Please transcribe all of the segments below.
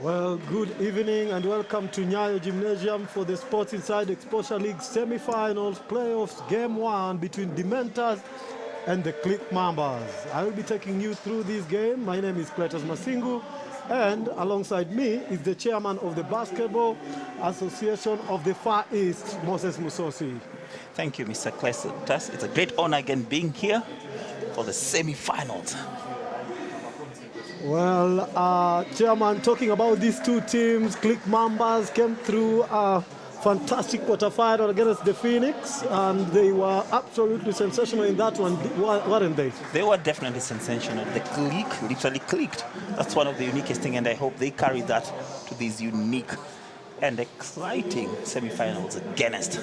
Well, good evening and welcome to Nyayo Gymnasium for the Sports Inside Exposure League semi-finals playoffs game 1 between Dementors and the Clique Mambas. I will be taking you through this game. My name is Cletus Masingu, and alongside me is the chairman of the Basketball Association of the Far East, Moses Musosi. Thank you, Mr. Cletus. It's a great honor again being here for the semi-finals. Well, Chairman, talking about these two teams, Clique Mambas came through a fantastic quarterfinal against the Phoenix, and they were absolutely sensational in that one, weren't they? They were definitely sensational. The clique literally clicked. That's one of the uniquest things, and I hope they carry that to these unique and exciting semi-finals against the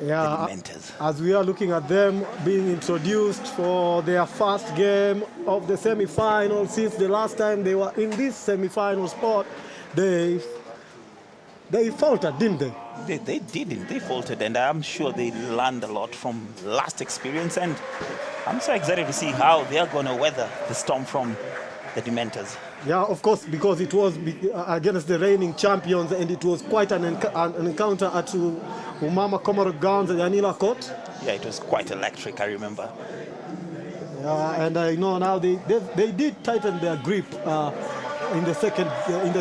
Dementors. As we are looking at them being introduced for their first game of the semi-final since the last time they were in this semi-final spot, they faltered, didn't they? They didn't. They faltered, and I'm sure they learned a lot from last experience, and I'm so excited to see how they are going to weather the storm from the Dementors. Yeah, of course, because it was against the reigning champions, and it was quite an encounter at Umama Komoro Grounds at Yanila Court. Yeah, it was quite electric, I remember. Yeah, and I know now they did tighten their grip in the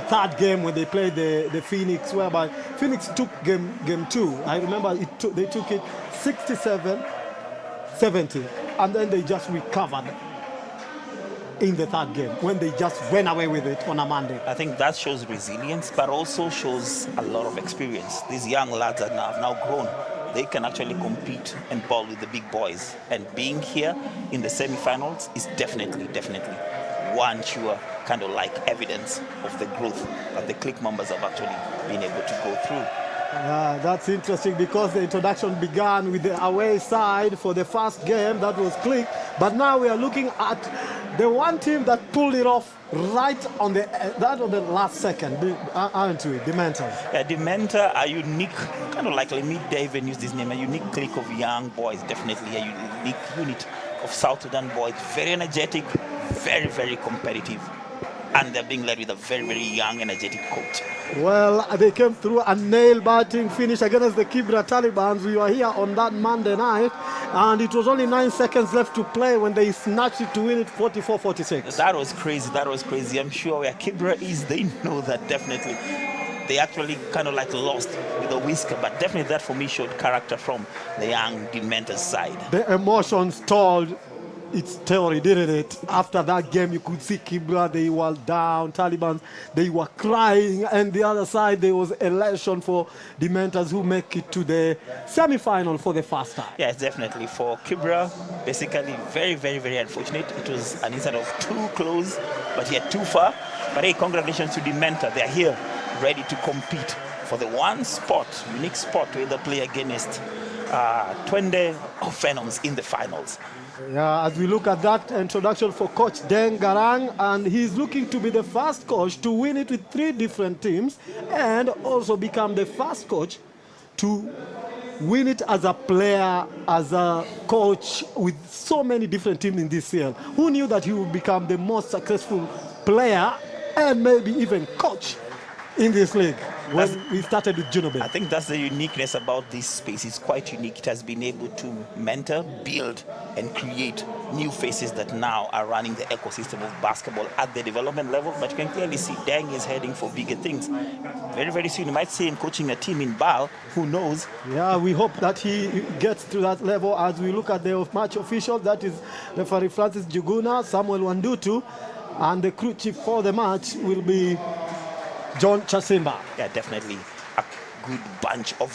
third game when they played the Phoenix, whereby Phoenix took game 2. I remember they took it 67-70, and then they just recovered in the third game when they just went away with it on a Monday. I think that shows resilience, but also shows a lot of experience. These young lads have now grown. They can actually compete and ball with the big boys. And being here in the semi-finals is definitely one sure kind of like evidence of the growth that the Clique Mambas have actually been able to go through. Yeah, that's interesting because the introduction began with the away side for the first game, that was Clique. But now we are looking at the one team that pulled it off right on the last second, aren't we? Dementors. Yeah, Dementor are unique, kind of like, let me even use this name, a unique clique of young boys, definitely a unique unit of South Sudan boys, very energetic, very competitive, and they're being led with a very young, energetic coach. Well, they came through a nail-biting finish against the Kibra Talibans. We were here on that Monday night, and it was only 9 seconds left to play when they snatched it to win it 44-46. That was crazy. I'm sure where Kibra is, they know that definitely. They actually kind of like lost with a whisker, but definitely that for me showed character from the young Dementors side. The emotions told its theory, didn't it? After that game, you could see Kibra, they were down, Taliban, they were crying, and the other side, there was elation for Dementors who make it to the semi-final for the first time. Yes, definitely. For Kibra, basically very unfortunate. It was an instead of too close, but yet too far. But hey, congratulations to Dementor. They're here, ready to compete for the one spot, unique spot to either play against 20 Phenoms in the finals. Yeah, as we look at that introduction for Coach Deng Garang, and he's looking to be the first coach to win it with 3 different teams and also become the first coach to win it as a player, as a coach with so many different teams in this SIEL. Who knew that he would become the most successful player and maybe even coach in this league when we started with Junobel? I think that's the uniqueness about this space. It's quite unique. It has been able to mentor, build, and create new faces that now are running the ecosystem of basketball at the development level. But you can clearly see Deng is heading for bigger things. Very soon you might see him coaching a team in Bal. Who knows? Yeah, we hope that he gets to that level. As we look at the match officials, that is referee Francis Juguna, Samuel Wandutu, and the crew chief for the match will be John Chasimba. Yeah, definitely a good bunch of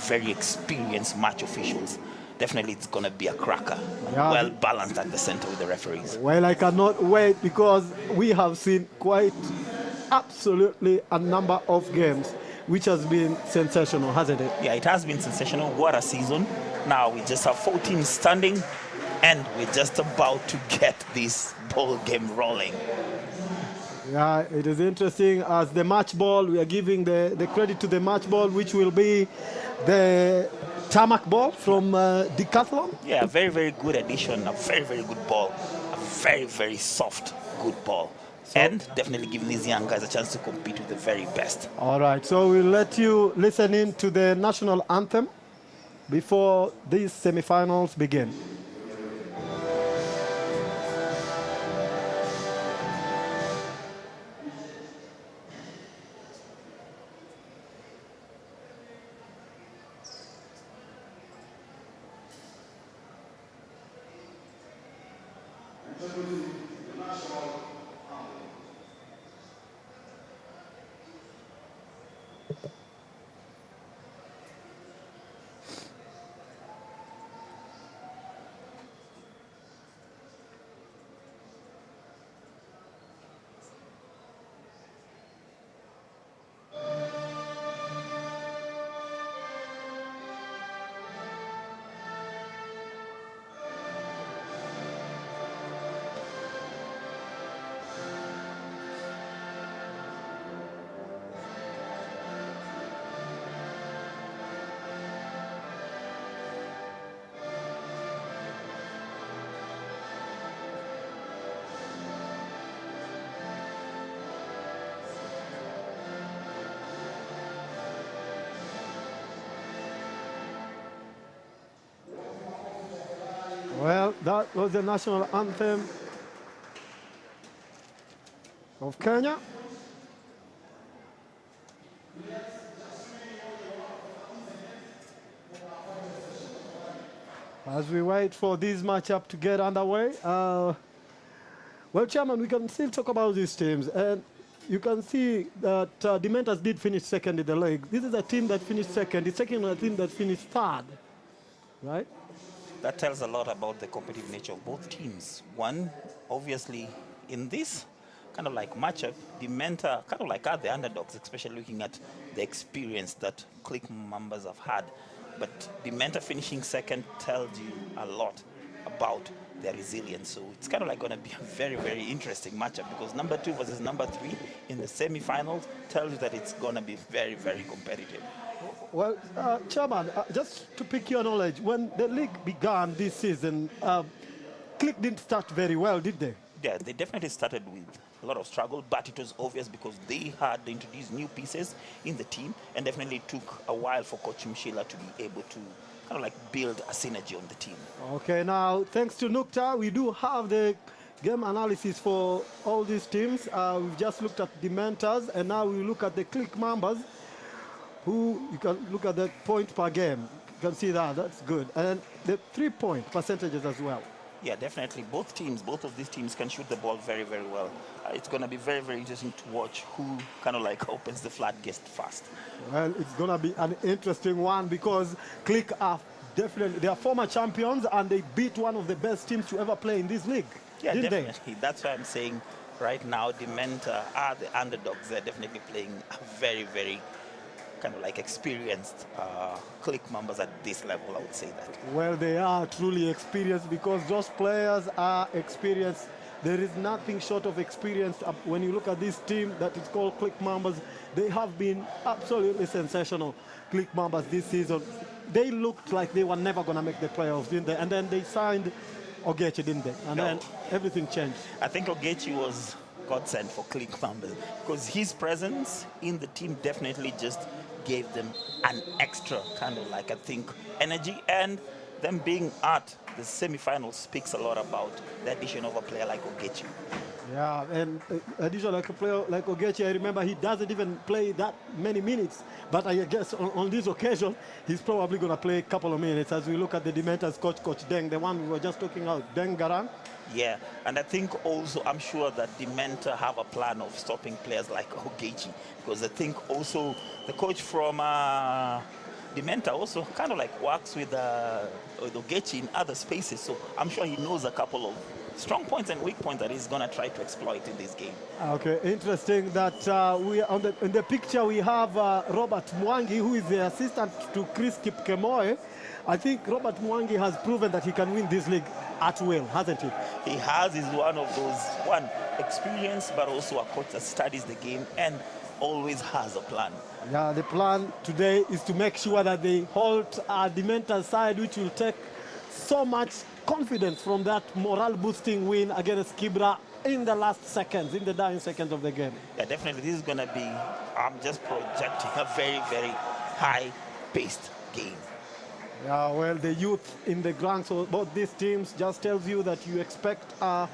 very experienced match officials. Definitely it's going to be a cracker. Yeah. Well balanced at the center with the referees. Well, I cannot wait because we have seen quite absolutely a number of games which has been sensational, hasn't it? Yeah, it has been sensational. What a season. Now we just have 4 teams standing, and we're just about to get this ball game rolling. Yeah, it is interesting. As the match ball, we are giving the credit to the match ball, which will be the tarmac ball from Decathlon. Yeah, a very good addition. A very good ball. A very soft, good ball. and definitely giving these young guys a chance to compete with the very best. All right, so we'll let you listen in to the national anthem before these semifinals begin. Well, that was the national anthem of Kenya. As we wait for this matchup to get underway, well, Chairman, we can still talk about these teams. And you can see that Dementors did finish second in the league. This is a team that finished second. It's taking a team that finished third, right? That tells a lot about the competitive nature of both teams. One, obviously, in this kind of like matchup, Dementa kind of like are the underdogs, especially looking at the experience that Clique Mambas have had. But Dementa finishing second tells you a lot about their resilience. So it's kind of like going to be a very, very interesting matchup because number 2 versus number 3 in the semifinals tells you that it's going to be very, very competitive. Well, Chairman, just to pick your knowledge, when the league began this season, Clique didn't start very well, did they? Yeah, they definitely started with a lot of struggle, but it was obvious because they had introduced new pieces in the team and definitely took a while for Coach Mshila to be able to kind of like build a synergy on the team. Okay, now, thanks to Nukta, we do have the game analysis for all these teams. We've just looked at the Dementors, and now we look at the Clique Mambas, who you can look at the point per game. You can see that, that's good. And the 3-point percentages as well. Yeah, definitely. Both of these teams can shoot the ball very, very well. It's going to be very, very interesting to watch who kind of like opens the floodgates first. Well, it's going to be an interesting one because Clique are definitely, they are former champions and they beat one of the best teams to ever play in this league. Yeah, didn't definitely. They? That's why I'm saying right now, Dementa are the underdogs. They're definitely playing a very, very kind of like experienced Clique Mambas at this level, I would say that. Well, they are truly experienced because those players are experienced. There is nothing short of experience. When you look at this team that is called Clique Mambas, they have been absolutely sensational. Clique Mambas this season, they looked like they were never going to make the playoffs, didn't they? And then they signed Ogechi, didn't they? And then everything changed. I think Ogechi was godsend for Clique Mambas because his presence in the team definitely just gave them an extra kind of like, I think, energy, and them being at the semifinals speaks a lot about the addition of a player like Ogechi. Yeah, and addition like a player like Ogechi, I remember he doesn't even play that many minutes, but I guess on this occasion, he's probably going to play a couple of minutes as we look at the Dementors coach, Coach Deng, the one we were just talking about, Deng Garang. Yeah, and I think also, I'm sure that Dementa have a plan of stopping players like Ogechi, because I think also the coach from Dementa also kind of like works with Ogechi in other spaces, so I'm sure he knows a couple of strong points and weak points that he's going to try to exploit in this game. Okay, interesting that we in the picture we have Robert Mwangi, who is the assistant to Chris Kipkemoe. I think Robert Mwangi has proven that he can win this league at will, hasn't he? He has. He's one of those, one, experienced, but also a coach that studies the game and always has a plan. Yeah, the plan today is to make sure that they hold Dementor's side, which will take so much confidence from that morale-boosting win against Kibra in the last seconds, in the dying seconds of the game. Yeah, definitely. This is going to be, I'm just projecting a very, very high-paced game. Yeah, well, the youth in the ranks of both these teams just tells you that you expect a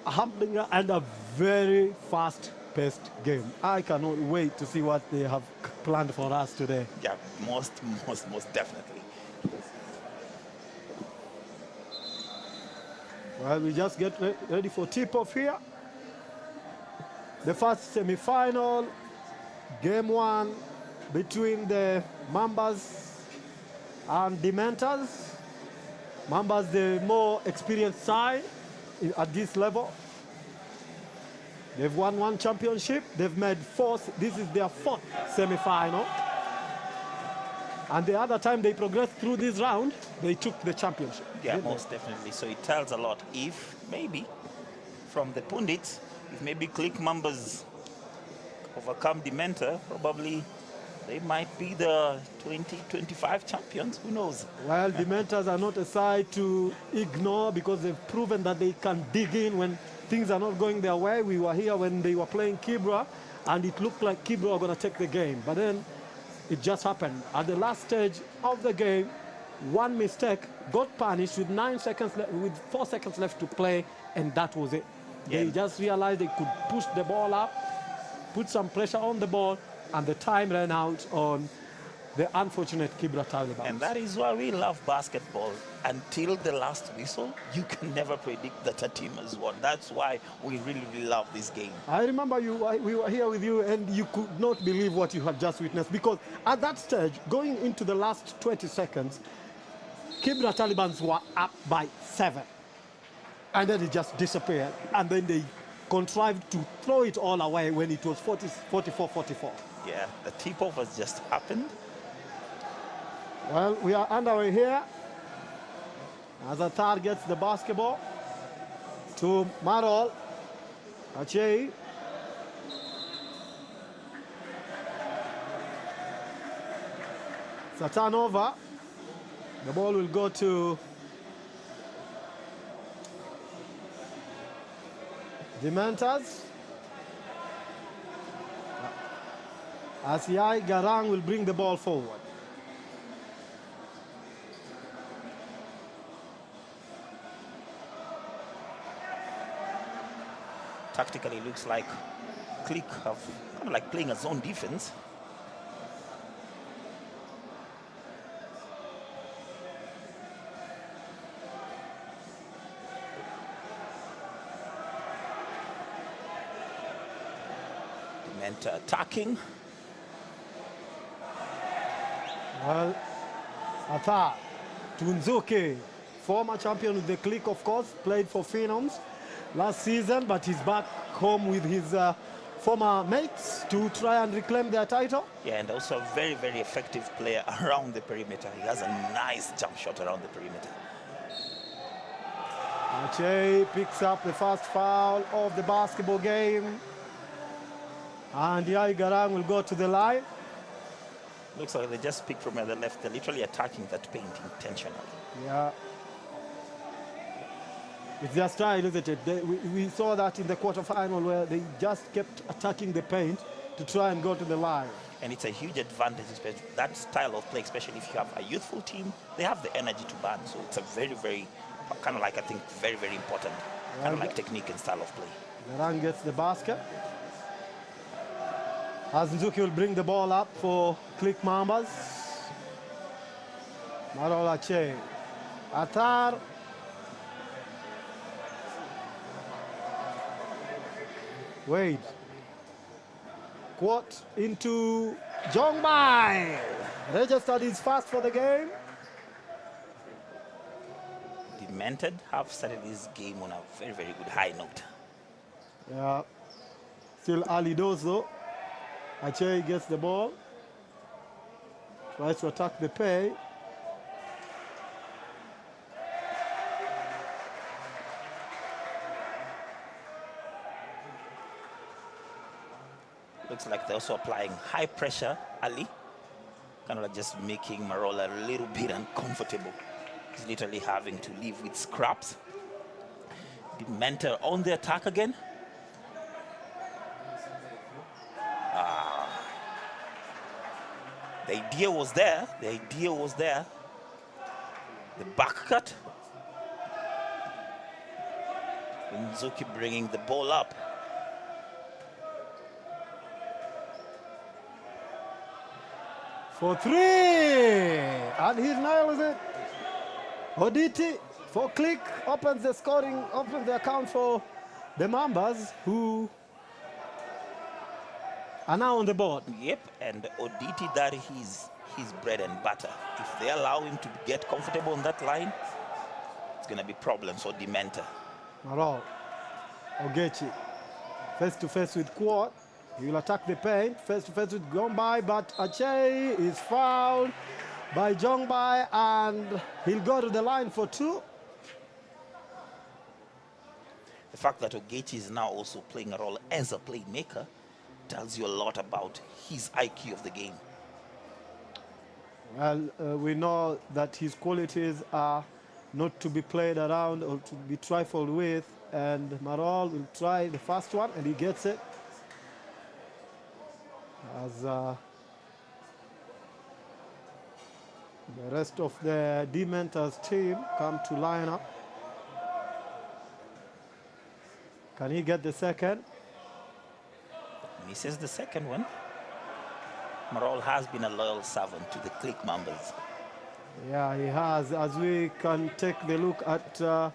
humbling and a very fast-paced game. I cannot wait to see what they have planned for us today. Yeah, most definitely. Well, we just get ready for tip-off here. The first semi-final, game one between the Mambas and Dementors. Mambas, the more experienced side at this level. They've won one championship. They've made this is their fourth semi-final. And the other time they progressed through this round, they took the championship. Yeah, most definitely. So it tells a lot. If maybe, from the pundits, if maybe Clique Mambas overcome Dementor, probably they might be the 2025 champions. Who knows? Well, Dementors are not a side to ignore because they've proven that they can dig in when things are not going their way. We were here when they were playing Kibra, and it looked like Kibra were going to take the game. But then it just happened. At the last stage of the game, one mistake got punished with 4 seconds left to play, and that was it. Yeah. They just realized they could push the ball up, put some pressure on the ball, and the time ran out on the unfortunate Kibra Taliban. And that is why we love basketball. Until the last whistle, you can never predict that a team has won. That's why we really, really love this game. I remember we were here with you, and you could not believe what you had just witnessed, because at that stage, going into the last 20 seconds, Kibra Talibans were up by 7. And then it just disappeared. And then they contrived to throw it all away when it was 44-44. Yeah, the tip-off has just happened. Well, we are underway here. As Atar gets the basketball to Marol. Achei. It's a turnover. The ball will go to Dementors. Asiai Garang will bring the ball forward. Tactically, it looks like Clique have kind of like playing a zone defense. Dementor attacking. Well, Atar Tunzuki, former champion with the Clique, of course, played for Phenoms last season, but he's back home with his former mates to try and reclaim their title. Yeah, and also a very, very effective player around the perimeter. He has a nice jump shot around the perimeter. Achei picks up the first foul of the basketball game. And Yai Garang will go to the line. Looks like they just picked from the left. They're literally attacking that paint intentionally. Yeah. It's their style, isn't it? We saw that in the quarterfinal where they just kept attacking the paint to try and go to the line. And it's a huge advantage, especially that style of play, especially if you have a youthful team, they have the energy to burn. So it's a very, very, kind of like, I think, very, very important kind of like technique and style of play. Garang gets the basket. Hazenzuki will bring the ball up for Clique Mambas. Marol Achei. Atar. Wade. Quat into Jongbai. Registered his first for the game. Demented have started this game on a very, very good high note. Yeah. Still early doors though. Achei gets the ball. Tries to attack the pay. Looks like they're also applying high pressure early, kind of like just making Marola a little bit uncomfortable. He's literally having to live with scraps. Mentor on the attack again. The idea was there. The idea was there. The back cut. Nzuki bringing the ball up. For 3, and he nails it. Oditi for Clique opens the scoring, opens the account for the Mambas, who are now on the board. Yep, and Oditi, that is his bread and butter. If they allow him to get comfortable on that line, it's going to be problems for Dementa. Marol, Ogechi, face to face with Quad. He will attack the paint, face to face with Gombai, but Achei is fouled by Jongbai, and he'll go to the line for 2. The fact that Ogechi is now also playing a role as a playmaker tells you a lot about his IQ of the game. Well, we know that his qualities are not to be played around or to be trifled with, and Marol will try the first one, and he gets it. As the rest of the Dementors team come to line up. Can he get the second? Misses the second one. Marol has been a loyal servant to the Clique Mambas. Yeah, he has. As we can take the look at the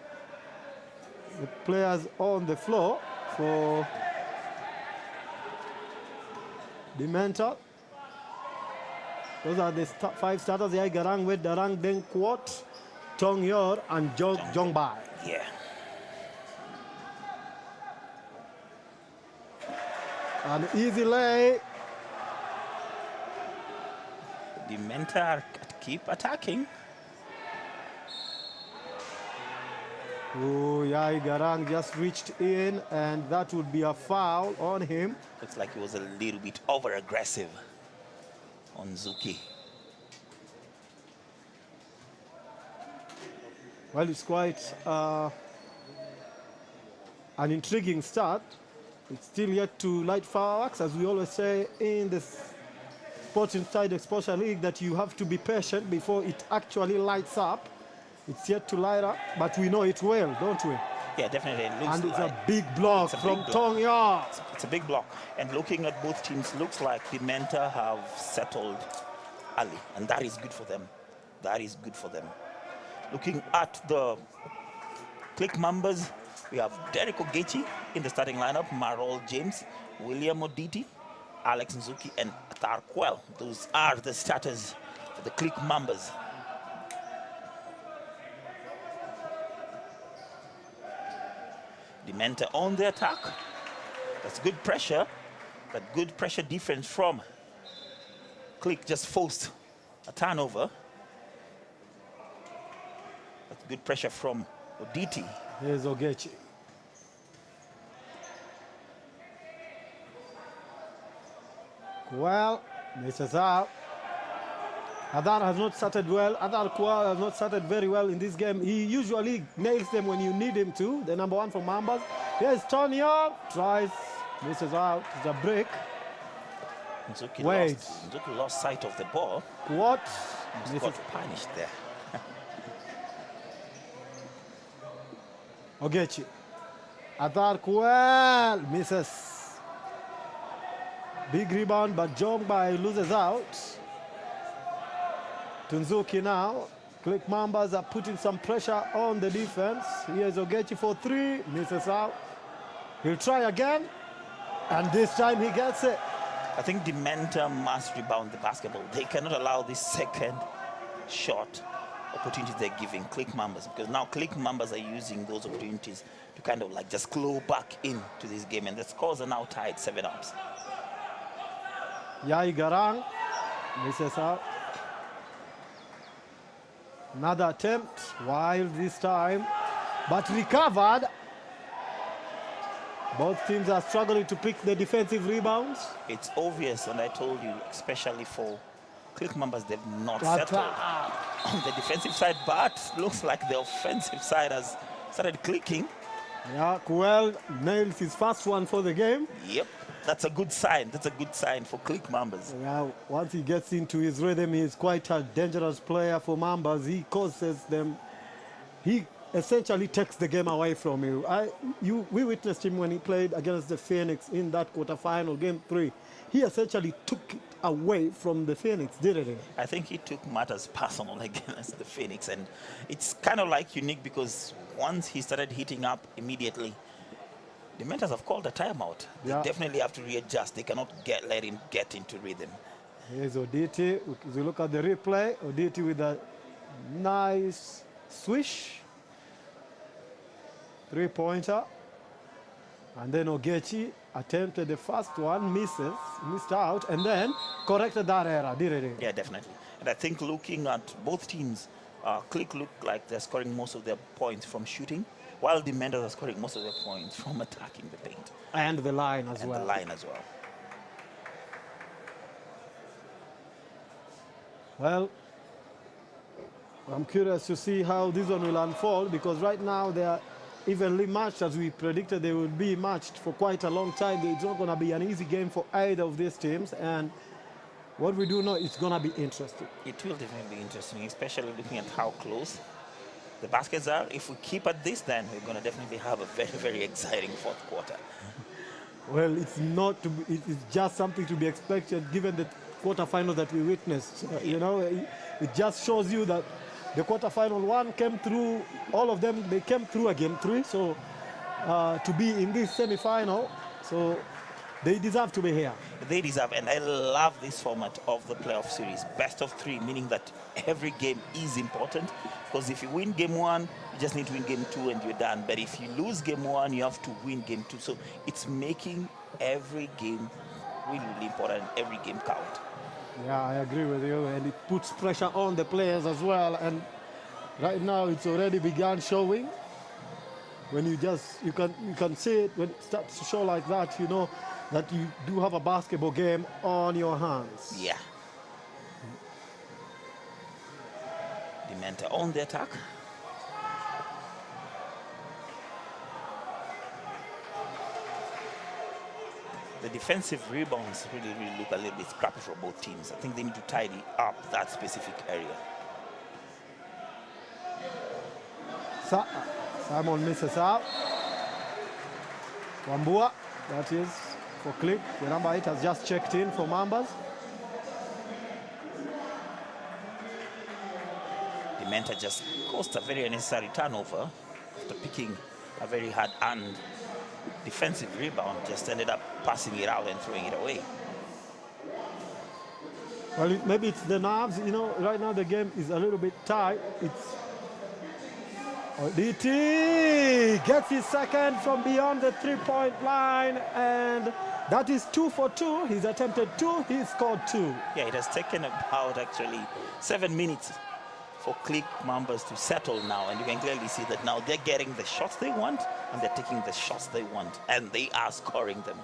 players on the floor for Dementa. Those are the 5 starters. Yai Garang, Wed Darang, Deng Kwot, Tong Yor, and Jongbai. Yeah. An easy lay. Dementa keep attacking. Oh, Yai Garang just reached in, and that would be a foul on him. Looks like he was a little bit over-aggressive on Zuki. Well, it's quite an intriguing start. It's still yet to light fireworks, as we always say in the Sports Inside Exposure League, that you have to be patient before it actually lights up. It's yet to light up, but we know it well, don't we? Yeah, definitely. It looks and it's like a big block from Tong Yor. It's a big block. And looking at both teams, looks like Dementa have settled early, and that is good for them. That is good for them. Looking at the Clique Mambas, we have Derek Ogechi in the starting lineup, Marol James, William Oditi, Alex Nzuki, and Atar Kwel. Those are the starters for the Clique Mambas. Dementa on the attack. That's good pressure, but good pressure defense from Clique just forced a turnover. That's good pressure from Oditi. Here's Ogechi. Well, misses out. Adar has not started well. Adar Kwa has not started very well in this game. He usually nails them when you need him to. The number 1 for Mambas. Here's Tonya. Tries, misses out. It's a break. Nzuki lost sight of the ball. What? He got punished there. Ogechi. Adar Kwa misses. Big rebound, but Jongbai loses out. Tunzuki now. Clique Mambas are putting some pressure on the defense. Here's Ogechi for 3, misses out. He'll try again, and this time he gets it. I think Dementa must rebound the basketball. They cannot allow this second shot opportunities they're giving Clique Mambas, because now Clique Mambas are using those opportunities to kind of like just claw back into this game, and the scores are now tied 7-ups. Yai Garang misses out. Another attempt, wild this time, but recovered. Both teams are struggling to pick the defensive rebounds. It's obvious, and I told you, especially for Clique Mambas, they've not settled on the defensive side, but looks like the offensive side has started clicking. Yeah, Kuel nails his first one for the game. Yep, that's a good sign. That's a good sign for Clique Mambas. Yeah, once he gets into his rhythm, he's quite a dangerous player for Mambas. He causes them. He essentially takes the game away from you. We witnessed him when he played against the Phoenix in that quarterfinal, game 3. He essentially took it away from the Phoenix, didn't he? I think he took matters personal against the Phoenix, and it's kind of like unique because once he started heating up immediately, the Mentors have called a timeout. They definitely have to readjust. They cannot let him get into rhythm. Here's Oditi. As we look at the replay, Oditi with a nice swish. 3-pointer. And then Ogechi attempted the first one, missed out, and then corrected that error, didn't he? Yeah, definitely. And I think looking at both teams, Clique look like they're scoring most of their points from shooting, while the Mentors are scoring most of their points from attacking the paint. And the line as well. And the line as well. Well, I'm curious to see how this one will unfold, because right now they are evenly matched, as we predicted they would be matched for quite a long time. It's not going to be an easy game for either of these teams, and what we do know, it's going to be interesting. It will definitely be interesting, especially looking at how close the baskets are. If we keep at this, then we're going to definitely have a very, very exciting fourth quarter. Well, it's not. It's just something to be expected, given the quarterfinal that we witnessed. You know, it just shows you that the quarterfinal one came through. All of them, they came through again 3. So to be in this semi-final, so they deserve to be here. They deserve, and I love this format of the playoff series. Best of 3, meaning that every game is important, because if you win game 1, you just need to win game 2 and you're done. But if you lose game 1, you have to win game 2. So it's making every game really, really important, every game count. Yeah, I agree with you, and it puts pressure on the players as well. And right now, it's already begun showing. When you can see it when it starts to show like that, you know that you do have a basketball game on your hands. Yeah. The Mentor on the attack. The defensive rebounds really look a little bit scrappy for both teams. I think they need to tidy up that specific area. Simon misses out. Wambua, that is for Clique. The number 8 has just checked in for Mambas. The Mentor just caused a very unnecessary turnover after picking a very hard-earned defensive rebound, just ended up passing it out and throwing it away. Well, maybe it's the nerves. You know, right now the game is a little bit tight. It's DT gets his second from beyond the 3-point line, and that is 2 for 2. He's attempted 2, he scored 2. Yeah, it has taken about actually 7 minutes for Clique Mambas to settle now, and you can clearly see that now they're getting the shots they want, and they're taking the shots they want, and they are scoring them.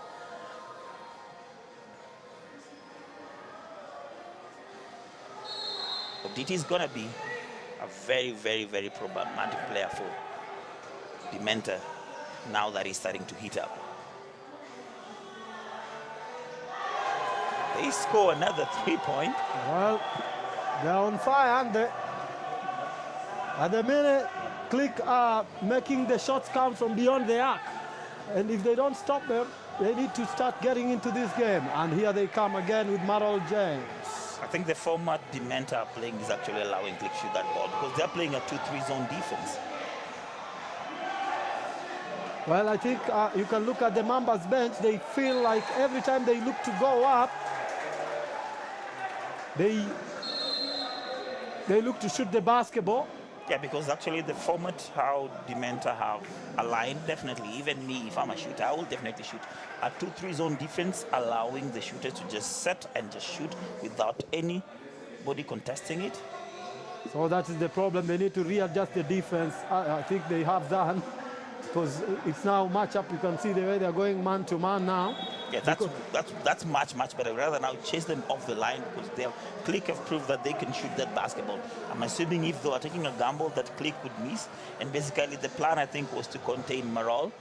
DT is going to be a very, very, very problematic player for the Mentor now that he's starting to heat up. They score another 3-point. Well, they're on fire, aren't they? At the minute, Clique are making the shots come from beyond the arc. And if they don't stop them, they need to start getting into this game. And here they come again with Marol James. I think the format the Mentor are playing is actually allowing Clique to shoot that ball, because they're playing a 2-3 zone defense. Well, I think you can look at the Mambas bench. They feel like every time they look to go up, they look to shoot the basketball. Yeah, because actually the format how the Mentor have aligned, definitely, even me, if I'm a shooter, I will definitely shoot a 2-3 zone defense, allowing the shooter to just set and just shoot without anybody contesting it. So that is the problem. They need to readjust the defense. I think they have done, because it's now matchup. You can see the way they're going man to man now. Yeah, that's much better. Rather now chase them off the line because Clique have proved that they can shoot that basketball. I'm assuming if they are taking a gamble that Clique would miss, and basically the plan I think was to contain Marol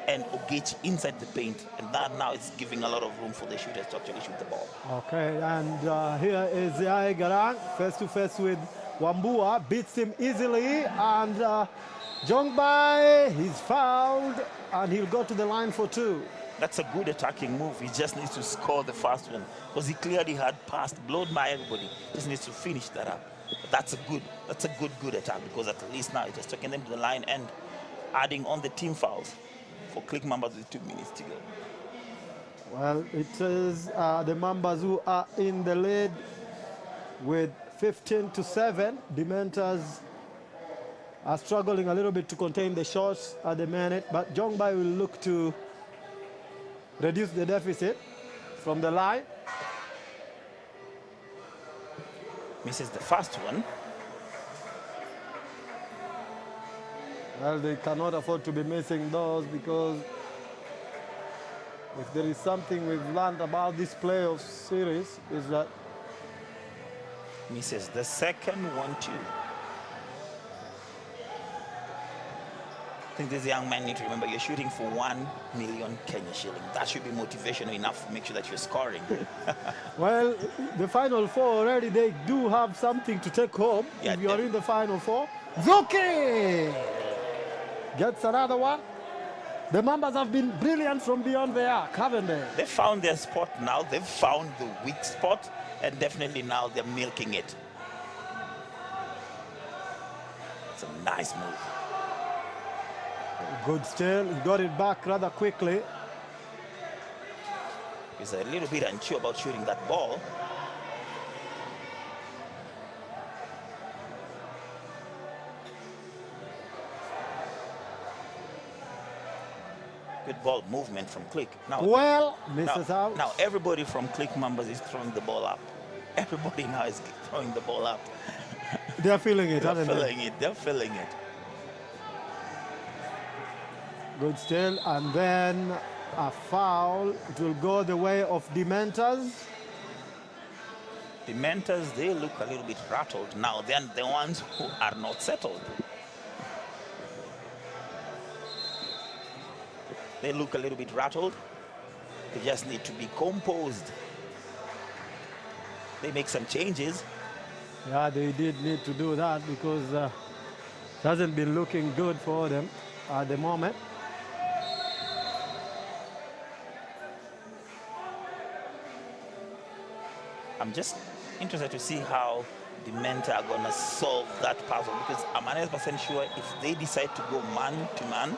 and Ogechi inside the paint, and that now is giving a lot of room for the shooters to actually shoot the ball. Okay, and here is Yai Garang face to face with Wambua, beats him easily, and Jongbai, he's fouled, and he'll go to the line for 2. That's a good attacking move. He just needs to score the first one because he clearly had passed, blown by everybody. Just needs to finish that up. But that's a good attack because at least now it's just taking them to the line and adding on the team fouls for Clique Mambas with 2 minutes to go. Well, it is the Mambas who are in the lead with 15-7. Dementors are struggling a little bit to contain the shots at the minute, but Jongbai will look to reduce the deficit from the line. Misses the first one. Well, they cannot afford to be missing those because if there is something we've learned about this playoff series is that Misses the second one too. I think this young man need to remember you're shooting for 1 million Kenya shilling. That should be motivational enough to make sure that you're scoring. well, the Final Four already, they do have something to take home. Yeah, if you're in the Final Four. Zuki gets another one. The Mambas have been brilliant from beyond the arc, haven't they? They found their spot now. They've found the weak spot, and definitely now they're milking it. It's a nice move. Good steal. He got it back rather quickly. He's a little bit unsure about shooting that ball. Good ball movement from Clique. Now, misses out. Now everybody from Clique Mambas is throwing the ball up. Everybody now is throwing the ball up. They're feeling it, aren't they? They're feeling it. Good steal, and then a foul. It will go the way of Dementors. Dementors, they look a little bit rattled now. They're the ones who are not settled. They look a little bit rattled. They just need to be composed. They make some changes. Yeah, they did need to do that because it hasn't been looking good for them at the moment. I'm just interested to see how the Menta are going to solve that puzzle because I'm 100% sure if they decide to go man-to-man,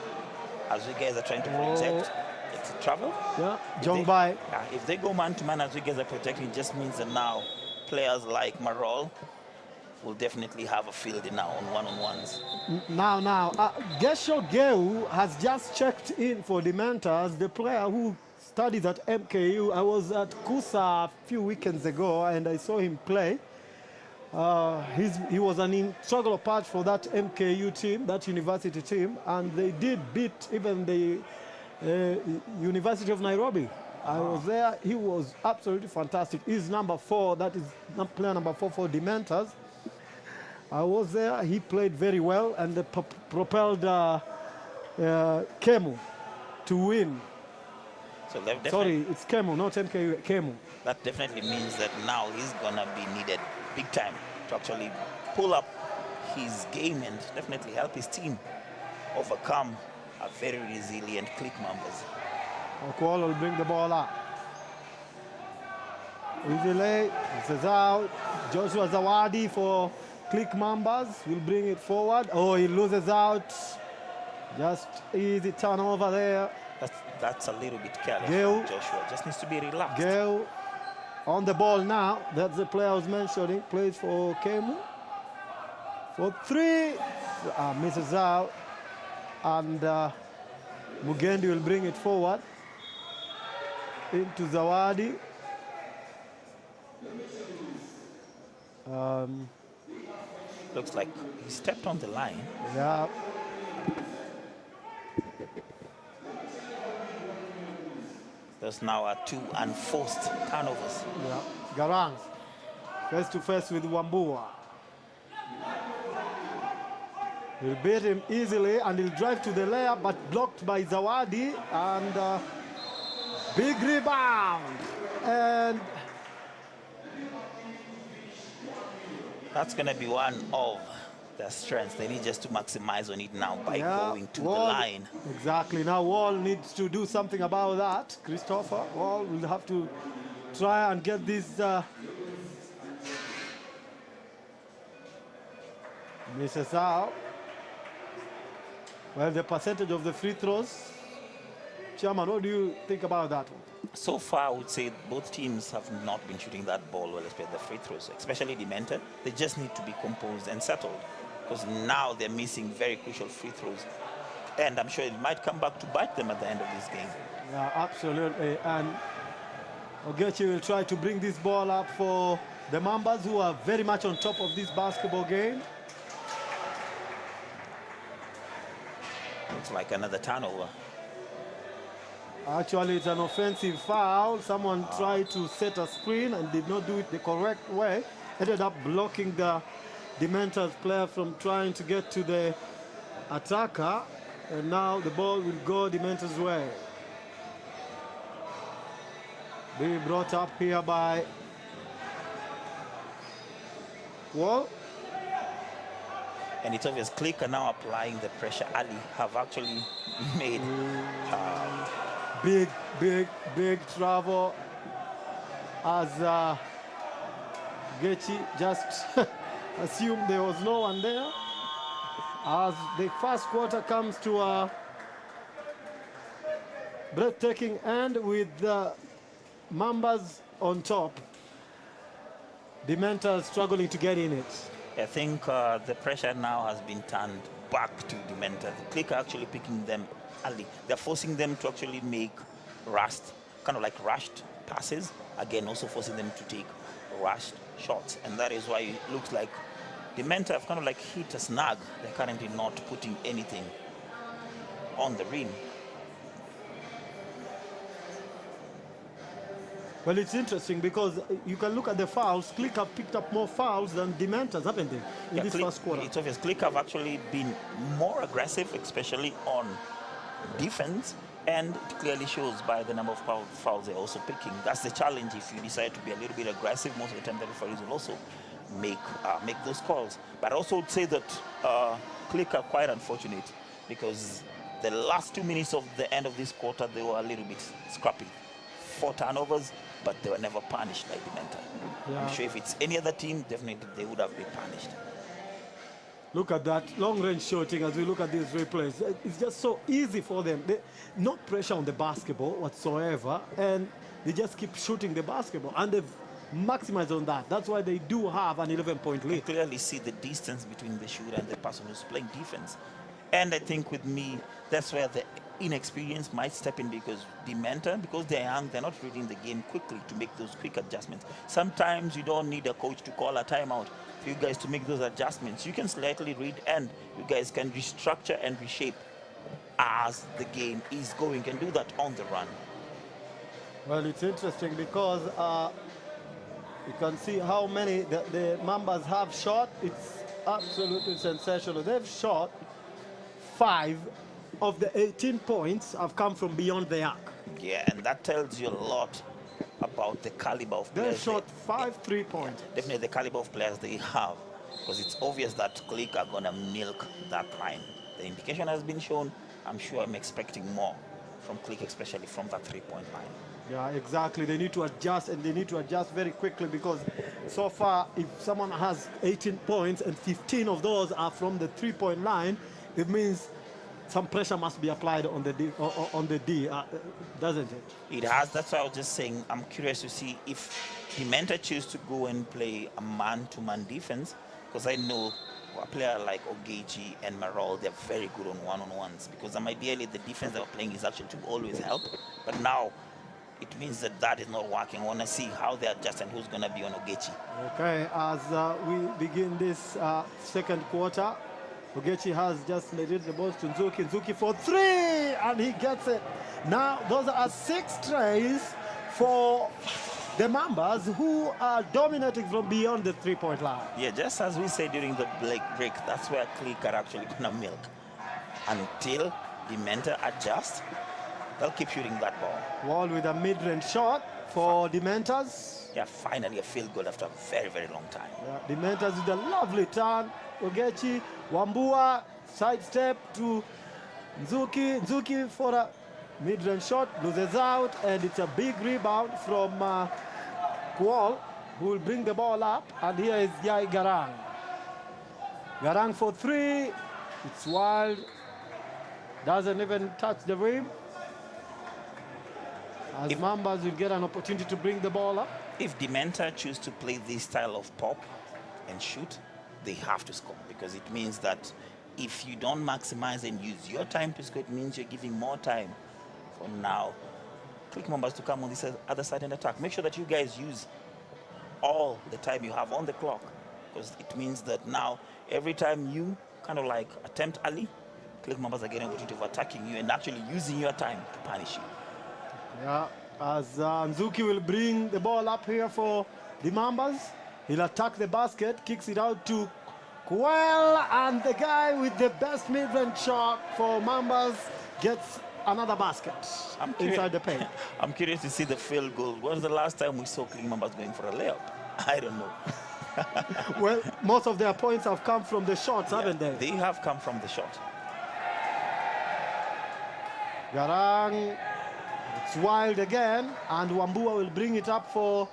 as you guys are trying to protect, it's travel. Yeah, Jongbai. If they go man-to-man as you guys are protecting, it just means that now players like Marol will definitely have a field now on one-on-ones. Now, Gesho Geu has just checked in for the Mentas, the player who studies at MKU. I was at Kusa a few weekends ago and I saw him play. He was an integral part for that MKU team, that university team, and they did beat even the University of Nairobi. I was there. He was absolutely fantastic. He's number 4. That is player number 4 for Dementors. I was there. He played very well and propelled Kemu to win. So sorry, it's Kemu, not MKU. Kemu. That definitely means that now he's gonna be needed big time to actually pull up his game and definitely help his team overcome a very resilient Clique Mambas. Okwal will bring the ball up. Easily, this is out. Joshua Zawadi for Clique Mambas will bring it forward. Oh, he loses out. Just easy turnover there. That's a little bit careless. Gale. Joshua just needs to be relaxed. Gale on the ball now. That's the player I was mentioning. Plays for Kemu. For 3. Misses out. And Mugendi will bring it forward. Into Zawadi. Looks like he stepped on the line. Yeah. Those now are 2 unforced turnovers. Yeah. Garang face to face with Wambua. He'll beat him easily and he'll drive to the layer, but blocked by Zawadi, and big rebound. And that's going to be one of their strengths. They need just to maximize on it now by going to the line. Exactly. Now Wall needs to do something about that. Christopher Wall will have to try and get this misses out. Well, the percentage of the free throws. Chairman, what do you think about that one? So far, I would say both teams have not been shooting that ball well, especially the free throws, especially Dementa. They just need to be composed and settled, because now they're missing very crucial free throws. And I'm sure it might come back to bite them at the end of this game. Yeah, absolutely. And Ogechi will try to bring this ball up for the Mambas, who are very much on top of this basketball game. Looks like another turnover. Actually, it's an offensive foul. Someone tried to set a screen and did not do it the correct way. Ended up blocking the Dementa's player from trying to get to the attacker. And now the ball will go Dementa's way. Being brought up here by Wall. And it's obvious Clique are now applying the pressure. Ali have actually made big travel as Gechi just assumed there was no one there. As the first quarter comes to a breathtaking end with the Mambas on top, Dementa struggling to get in it. I think the pressure now has been turned back to Dementa. The Clique are actually picking them early. They're forcing them to actually make rushed passes. Again, also forcing them to take rushed shots. And that is why it looks like Dementa have kind of like hit a snag. They're currently not putting anything on the rim. Well, it's interesting because you can look at the fouls. Clique have picked up more fouls than Dementa's, haven't they, in this first quarter? It's obvious. Clique have actually been more aggressive, especially on defense, and it clearly shows by the number of fouls they're also picking. That's the challenge. If you decide to be a little bit aggressive, most of the time the referees will also make those calls. But I also would say that Clique are quite unfortunate, because the last 2 minutes of the end of this quarter, they were a little bit scrappy. 4 turnovers, but they were never punished like Dementa. Yeah. I'm sure if it's any other team, definitely they would have been punished. Look at that long-range shooting as we look at these replays. It's just so easy for them. No pressure on the basketball whatsoever, and they just keep shooting the basketball, and they've maximized on that. That's why they do have an 11-point lead. You clearly see the distance between the shooter and the person who's playing defense. And I think with me, that's where the inexperience might step in, because Dementa, because they're young, they're not reading the game quickly to make those quick adjustments. Sometimes you don't need a coach to call a timeout for you guys to make those adjustments. You can slightly read, and you guys can restructure and reshape as the game is going, and do that on the run. Well, it's interesting because you can see how many the Mambas have shot. It's absolutely sensational. They've shot 5 of the 18 points have come from beyond the arc. Yeah, and that tells you a lot about the caliber of players. They shot 5 3-points. Yeah, definitely the caliber of players they have, because it's obvious that Clique are going to milk that line. The indication has been shown. I'm sure I'm expecting more from Clique, especially from that 3-point line. Yeah, exactly. They need to adjust, and they need to adjust very quickly, because so far, if someone has 18 points and 15 of those are from the 3-point line, it means some pressure must be applied on the D, doesn't it? It has. That's why I was just saying I'm curious to see if Dementa choose to go and play a man-to-man defense, because I know a player like Ogechi and Marol, they're very good on one-on-ones, because ideally the defense they're playing is actually to always help. But now it means that is not working. I want to see how they adjust and who's going to be on Ogechi. Okay, as we begin this second quarter, Ogechi has just laid the ball to Nzuki. Nzuki for 3, and he gets it. Now, those are 6 tries for the Mambas, who are dominating from beyond the 3-point line. Yeah, just as we said during the break, that's where Clique are actually going to milk. Until the mentor adjusts, they'll keep shooting that ball. Wall with a mid-range shot for the Mentors. Yeah, finally a field goal after a very, very long time. Yeah, the Mentors with a lovely turn. Ogechi, Wambua, sidestep to Nzuki. Nzuki for a mid-range shot, loses out, and it's a big rebound from Kual, who will bring the ball up. And here is Yai Garang. Garang for 3. It's wild. Doesn't even touch the rim. As Mambas will get an opportunity to bring the ball up. If Dementa choose to play this style of pop and shoot, they have to score, because it means that if you don't maximize and use your time to score, it means you're giving more time for now Clique Mambas to come on this other side and attack. Make sure that you guys use all the time you have on the clock, because it means that now every time you kind of like attempt early, Clique Mambas are getting an opportunity of attacking you and actually using your time to punish you. Yeah, as Nzuki will bring the ball up here for the Mambas. He'll attack the basket, kicks it out to Kuel, and the guy with the best mid-range shot for Mambas gets another basket inside the paint. I'm curious to see the field goal. When was the last time we saw Clique Mambas going for a layup? I don't know. Well, most of their points have come from the shots, haven't they? They have come from the shot. Garang, it's wild again, and Wambua will bring it up for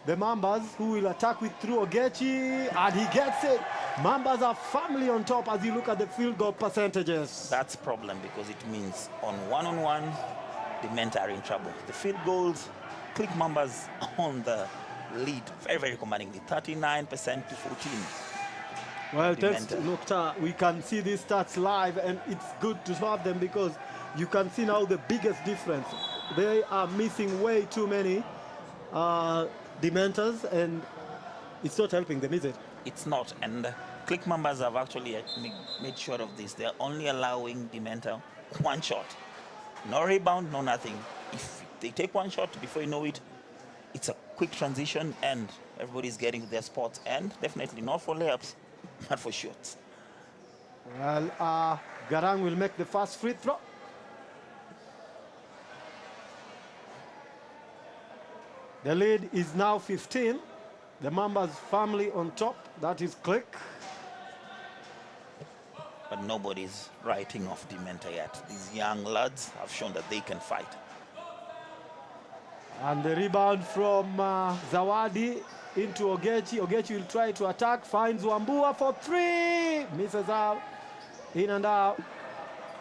the Mambas, who will attack with through Ogechi, and he gets it. Mambas are firmly on top as you look at the field goal percentages. That's a problem, because it means on one-on-one, the Menta are in trouble. The field goals, Clique Mambas on the lead very, very commandingly, 39% to 14. Well, Nokta, we can see these stats live, and it's good to have them because you can see now the biggest difference. They are missing way too many Dementors, and it's not helping them, is it? It's not, and Clique Mambas have actually made sure of this. They're only allowing Dementa one shot. No rebound, no nothing. If they take one shot, before you know it, it's a quick transition and everybody's getting to their spots, and definitely not for layups, but for shots. Well, Garang will make the first free throw. The lead is now 15. The Mambas firmly on top. That is Clique. But nobody's writing off Dementa yet. These young lads have shown that they can fight. And the rebound from Zawadi into Ogechi. Ogechi will try to attack, finds Wambua for 3. Misses out, in and out.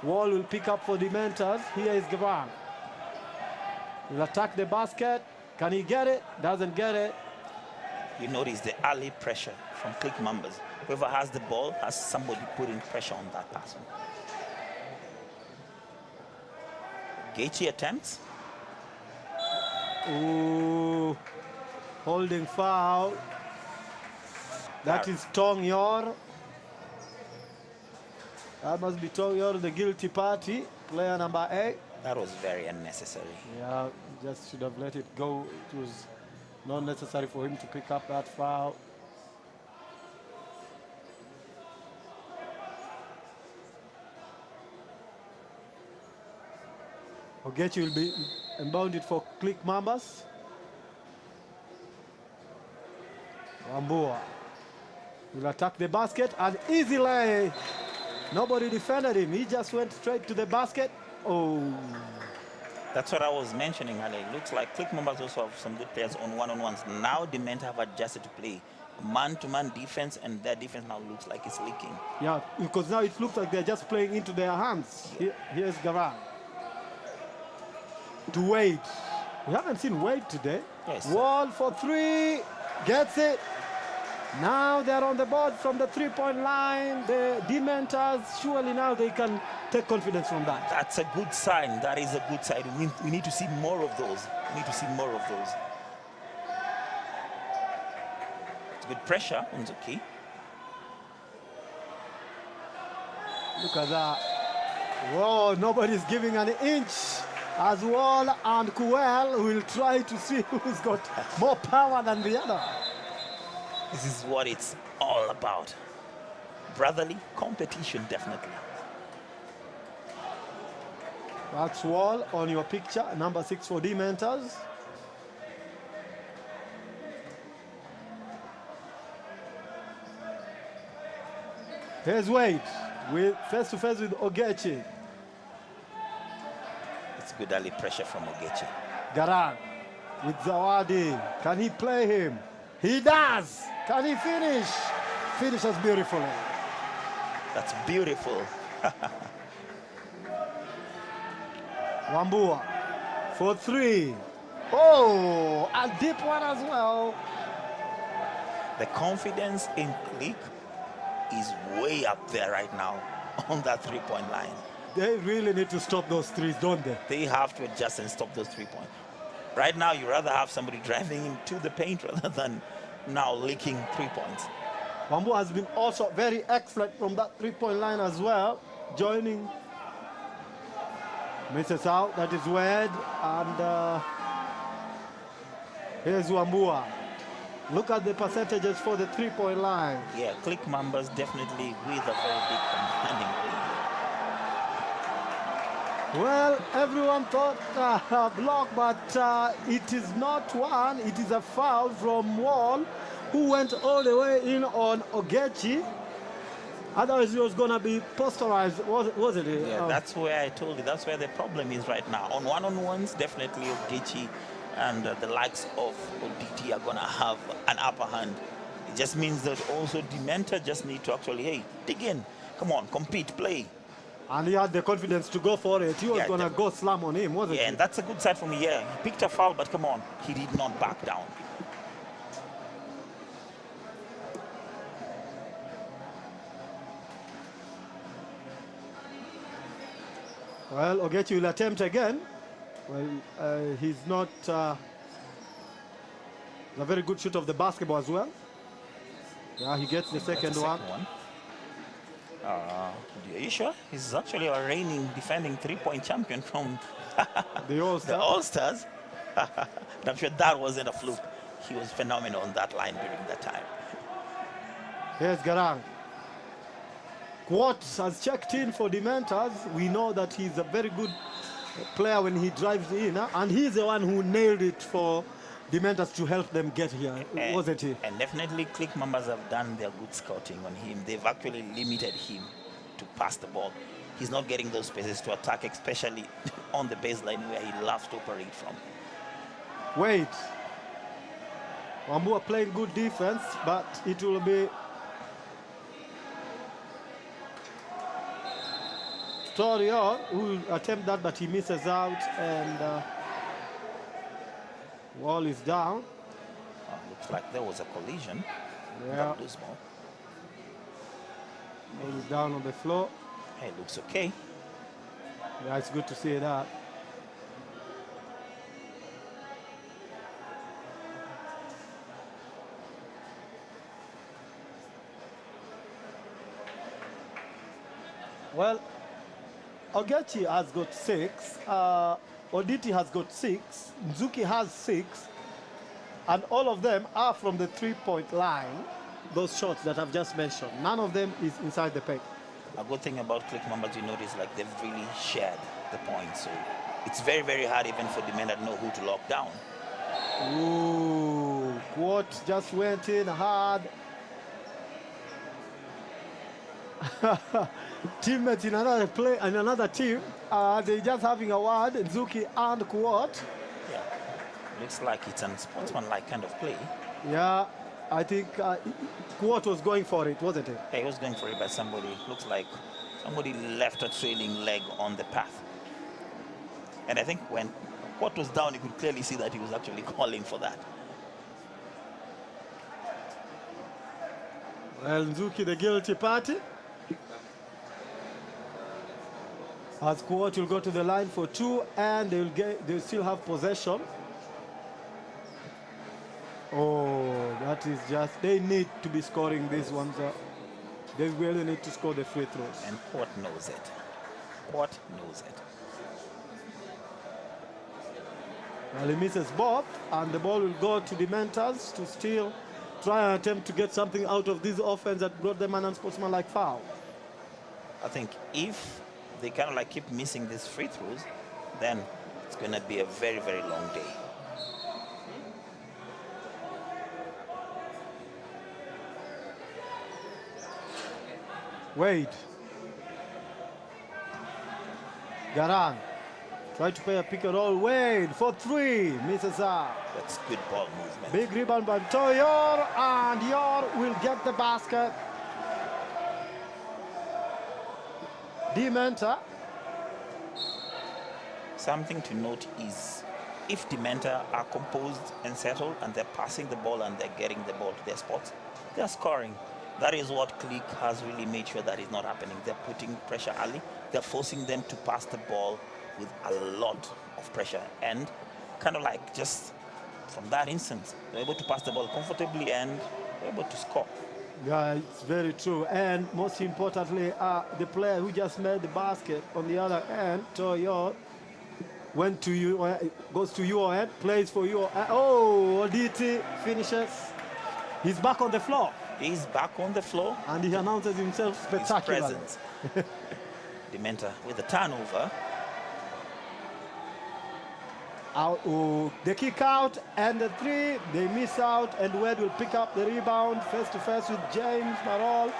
Wall will pick up for Dementors. Here is Gavan. He'll attack the basket. Can he get it? Doesn't get it. You notice the early pressure from Clique Mambas. Whoever has the ball has somebody putting pressure on that person. Gaethje attempts. Ooh, holding foul. That is Tong Yor. That must be Tong Yor, the guilty party, player number 8. That was very unnecessary. Yeah, just should have let it go. It was not necessary for him to pick up that foul. Ogechi will be inbounded for Clique Mambas. Wambua will attack the basket, and easy lay. Nobody defended him. He just went straight to the basket. Oh. That's what I was mentioning, Ali. It looks like Clique Mambas also have some good players on one-on-ones. Now the men have adjusted to play man-to-man defense, and their defense now looks like it's leaking. Yeah, because now it looks like they're just playing into their hands. Here's Gavan. To Wade. We haven't seen Wade today. Yes. Wall for 3. Gets it. Now they're on the board from the 3-point line. The Dementors, surely now they can take confidence from that. That's a good sign. That is a good sign. We need to see more of those. We need to see more of those. It's good pressure. It's okay. Look at that. Whoa, nobody's giving an inch. As Wall and Kuel will try to see who's got more power than the other. This is what it's all about. Brotherly competition, definitely. That's Wall on your picture, number 6 for Dementors. Here's Wade with face to face with Ogechi. It's good early pressure from Ogechi. Garang with Zawadi. Can he play him? He does. Can he finish? Finishes beautifully. That's beautiful. Wambua for 3. Oh, a deep one as well. The confidence in Clique is way up there right now on that three-point line. They really need to stop those threes, don't they? They have to adjust and stop those 3 points. Right now, you rather have somebody driving into the paint rather than now leaking 3 points. Wambua has been also very excellent from that three-point line as well. Joining. Misses out, that is Wade. And here's Wambua. Look at the percentages for the three-point line. Yeah, Clique Mambas definitely with a very big commanding lead. Well, everyone thought block, but it is not one. It is a foul from Wall, who went all the way in on Ogechi. Otherwise, it was going to be posterized, wasn't it? Yeah, that's where I told you. That's where the problem is right now. On one-on-ones, definitely Ogechi and the likes of ODT are going to have an upper hand. It just means that also Dementor just need to actually, hey, dig in. Come on, compete, play. And he had the confidence to go for it. He was going to go slam on him, wasn't he? Yeah, and that's a good side for me. Yeah, he picked a foul, but come on, he did not back down. Well, Ogechi will attempt again. Well, he's not a very good shooter of the basketball as well. Yeah, he gets the second one. Are you sure? He's actually a reigning, defending three-point champion from the All-Stars. The All-Stars. And I'm sure that wasn't a fluke. He was phenomenal on that line during that time. Here's Garang. Quartz has checked in for Dementors. We know that he's a very good player when he drives in, and he's the one who nailed it for Dementors to help them get here, wasn't he? And definitely Clique Mambas have done their good scouting on him. They've actually limited him to pass the ball. He's not getting those spaces to attack, especially on the baseline where he loves to operate from. Wait. Wambua playing good defense, but it will be Storio who will attempt that, but he misses out, and Wall is down. Looks like there was a collision. Yeah. Loose ball. Wall is down on the floor. Hey, looks okay. Yeah, it's good to see that. Well, Ogechi has got 6, Oditi has got 6, Nzuki has 6, and all of them are from the three-point line, those shots that I've just mentioned. None of them is inside the paint. A good thing about Clique Mambas, you notice, like they've really shared the points. So it's very, very hard even for the men that know who to lock down. Ooh, Quart just went in hard. Teammates in another play and another team, they just having a word, Nzuki and Quart. Yeah, looks like it's a sportsman-like kind of play. Yeah, I think Quart was going for it, wasn't it? Yeah, he was going for it, but looks like somebody left a trailing leg on the path. And I think when Quart was down, you could clearly see that he was actually calling for that. Well, Nzuki, the guilty party. As Quart will go to the line for 2, and they'll still have possession. Oh, that is just, they need to be scoring these ones. They really need to score the free throws. And Port knows it. Port knows it. Well, he misses both, and the ball will go to the Mentors to still try and attempt to get something out of this offense that brought them an unsportsmanlike foul. I think if they kind of like keep missing these free throws, then it's going to be a very, very long day. Wade. Garang. Try to play a pick and roll. Wade for three. Misses out. That's good ball movement. Big rebound by Toyor, and Yor will get the basket. Dementa. Something to note is if Dementa are composed and settled and they're passing the ball and they're getting the ball to their spots, they're scoring. That is what Clique has really made sure that is not happening. They're putting pressure early. They're forcing them to pass the ball with a lot of pressure. And kind of like just from that instance, they're able to pass the ball comfortably and they're able to score. Yeah, it's very true. And most importantly, the player who just made the basket on the other end, Toyo, went to you, goes to your end, plays for you. Oh, Oditi finishes. He's back on the floor. He's back on the floor. And he announces himself spectacularly. His presence. Dementa with the turnover. Out, the kick out and the three, they miss out, and Wade will pick up the rebound face to face with James Marol.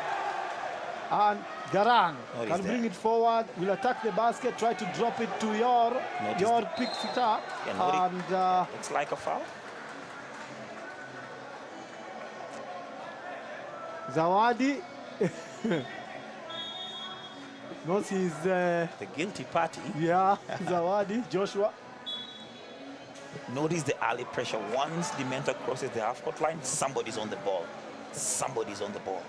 And Garang can bring it forward, will attack the basket, try to drop it to Yor. Yor picks it up, and it's like a foul. Zawadi knows he's the guilty party. Yeah, Zawadi, Joshua. Notice the early pressure. Once Dementa crosses the half-court line, somebody's on the ball. Somebody's on the ball.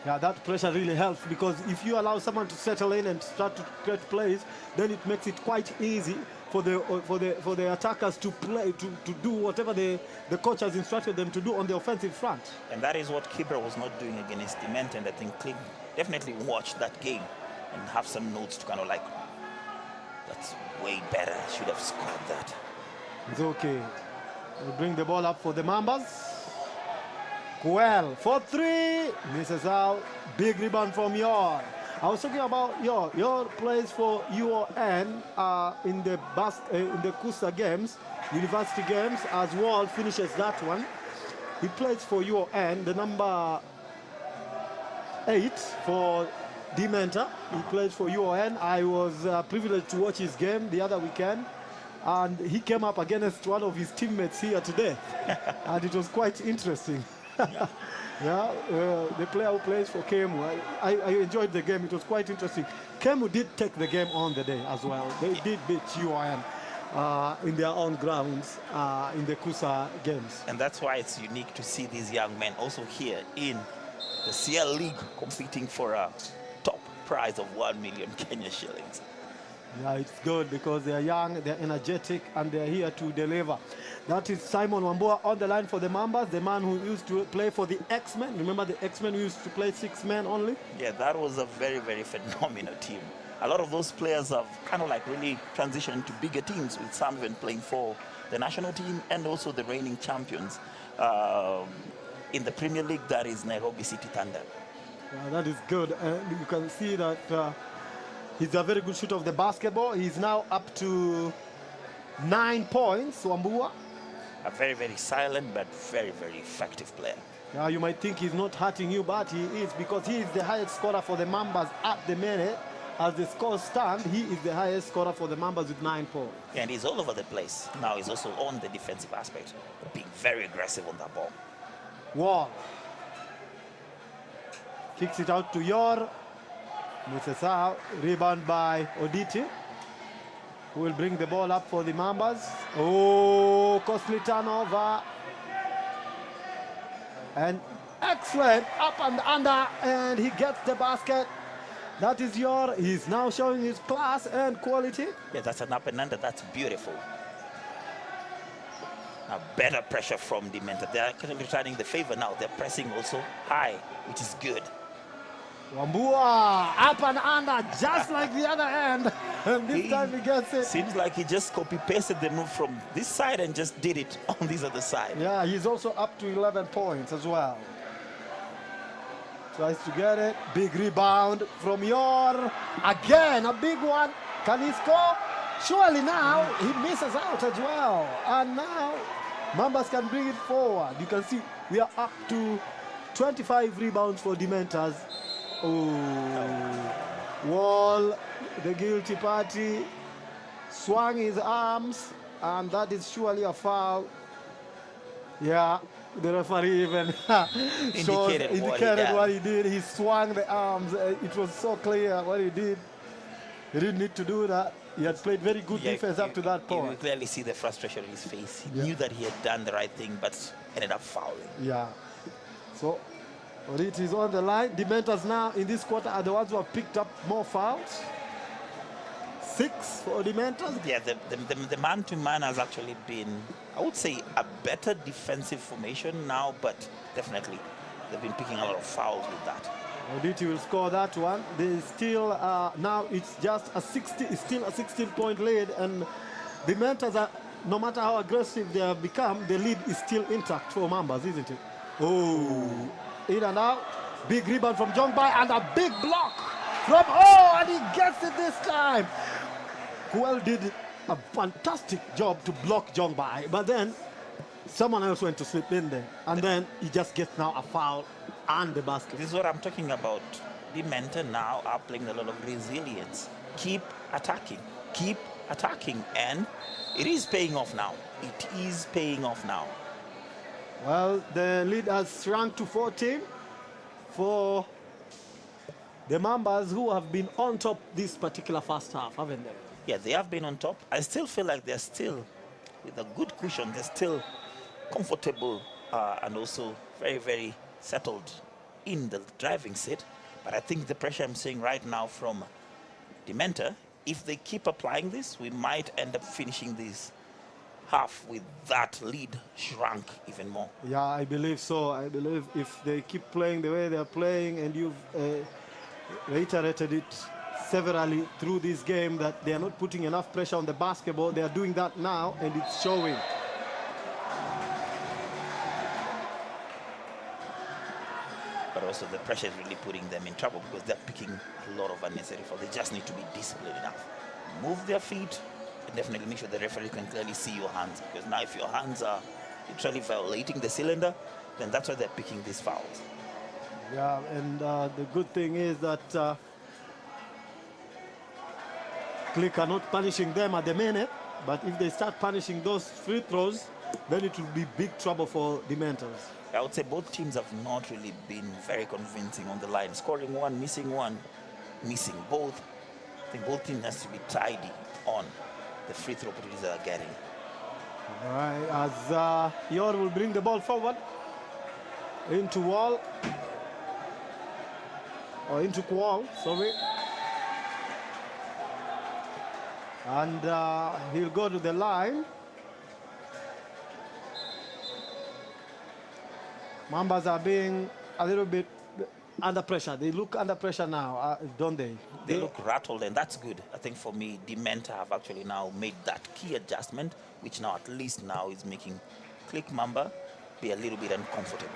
Yeah, that pressure really helps, because if you allow someone to settle in and start to create plays, then it makes it quite easy for the attackers to play, to do whatever the coach has instructed them to do on the offensive front. And that is what Kibra was not doing against Dementa, and I think Clique definitely watched that game and have some notes to kind of like, that's way better. Should have scored that. It's okay. We'll bring the ball up for the Mambas. Well, for three, misses out. Big rebound from Yor. I was talking about Yor. Yor plays for UON in the Kusa games, university games, as well. Finishes that one. He plays for UON, the number 8 for Dementa. He plays for UON. I was privileged to watch his game the other weekend, and he came up against one of his teammates here today, and it was quite interesting. Yeah, the player who plays for Kemu, I enjoyed the game. It was quite interesting. Kemu did take the game on the day as well. They did beat UIN in their own grounds in the Kusa games. And that's why it's unique to see these young men also here in the SIEL League competing for a top prize of 1 million Kenya shillings. Yeah, it's good because they're young, they're energetic, and they're here to deliver. That is Simon Wambua on the line for the Mambas, the man who used to play for the X-Men. Remember the X-Men who used to play 6 men only? Yeah, that was a very, very phenomenal team. A lot of those players have kind of like really transitioned to bigger teams, with some even playing for the national team and also the reigning champions in the Premier League, that is Nairobi City Thunder. Yeah, that is good. You can see that he's a very good shooter of the basketball. He's now up to 9 points, Wambua. A very, very silent but very, very effective player. Now you might think he's not hurting you, but he is, because he is the highest scorer for the Mambas at the minute. As the scores stand, he is the highest scorer for the Mambas with 9 points. And he's all over the place. Now he's also on the defensive aspect, being very aggressive on that ball. Wall. Kicks it out to Yor. Misses out. Rebound by Oditi, who will bring the ball up for the Mambas. Oh, costly turnover. And excellent up and under, and he gets the basket. That is Yor. He's now showing his class and quality. Yeah, that's an up and under. That's beautiful. Now better pressure from Dementa. They're kind of returning the favor now. They're pressing also high, which is good. Wambua up and under, just like the other end. And this time he gets it. Seems like he just copy-pasted the move from this side and just did it on this other side. Yeah, he's also up to 11 points as well. Tries to get it. Big rebound from Yor. Again, a big one. Can he score? Surely now he misses out as well. And now Mambas can bring it forward. You can see we are up to 25 rebounds for Dementors. Oh, Wall, the guilty party, swung his arms, and that is surely a foul. Yeah, the referee even indicated what he did. He swung the arms. It was so clear what he did. He didn't need to do that. He had played very good defense up to that point. You clearly see the frustration in his face. He knew that he had done the right thing, but ended up fouling. Yeah. So, it is on the line. Dementors now in this quarter are the ones who have picked up more fouls. 6 for Dementors. Yeah, the man-to-man has actually been, I would say, a better defensive formation now, but definitely they've been picking a lot of fouls with that. Oditi will score that one. They still now it's just a 60. It's still a 16-point lead, and the Dementors are, no matter how aggressive they have become, the lead is still intact for Mambas, isn't it? Oh, in and out. Big rebound from Jongbai and a big block from and he gets it this time. Kuel did a fantastic job to block Jongbai, but then someone else went to slip in there, and then he just gets now a foul and the basket. This is what I'm talking about. The Dementors now are playing a lot of resilience. Keep attacking, and it is paying off now. It is paying off now. Well, the lead has shrunk to 14 for the Mambas, who have been on top this particular first half, haven't they? Yeah, they have been on top. I still feel like they're still, with a good cushion, they're still comfortable and also very, very settled in the driving seat. But I think the pressure I'm seeing right now from Dementor, if they keep applying this, we might end up finishing this half with that lead shrunk even more. Yeah, I believe so. I believe if they keep playing the way they're playing, and you've reiterated it severally through this game that they are not putting enough pressure on the basketball. They are doing that now, and it's showing. But also the pressure is really putting them in trouble because they're picking a lot of unnecessary fouls. They just need to be disciplined enough. Move their feet and definitely make sure the referee can clearly see your hands, because now if your hands are literally violating the cylinder, then that's why they're picking these fouls. Yeah, and the good thing is that Clique are not punishing them at the minute, but if they start punishing those free throws, then it will be big trouble for Dementors. I would say both teams have not really been very convincing on the line. Scoring one, missing both. I think both teams has to be tidy on the free throw opportunities they are getting. All right, as Yor will bring the ball forward into Wall, or into Kual, sorry. And he'll go to the line. Mambas are being a little bit under pressure. They look under pressure now, don't they? They look rattled, and that's good. I think for me, Dementor have actually now made that key adjustment, which now at least now is making Clique Mamba be a little bit uncomfortable.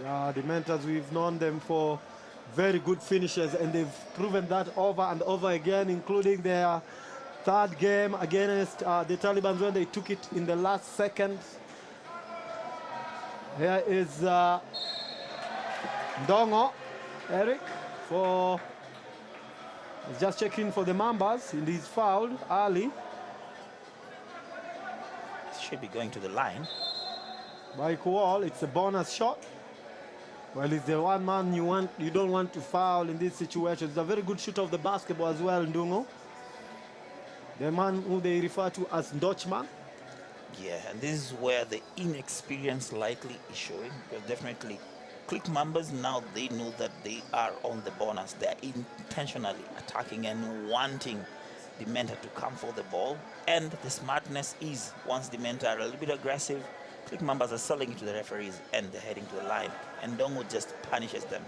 Yeah, Dementors, we've known them for very good finishes, and they've proven that over and over again, including their third game against the Taliban when they took it in the last second. Here is Ndongo, Eric, he's just checking for the Mambas, and he's fouled early. Should be going to the line. By Kual, it's a bonus shot. Well, it's the one man you don't want to foul in this situation. He's a very good shooter of the basketball as well, Ndongo. The man who they refer to as Dutchman. Yeah, and this is where the inexperience likely is showing, because definitely Clique Mambas now, they know that they are on the bonus. They're intentionally attacking and wanting Dementor to come for the ball. And the smartness is, once Dementor are a little bit aggressive, Clique Mambas are selling it to the referees and they're heading to the line. And Dongo just punishes them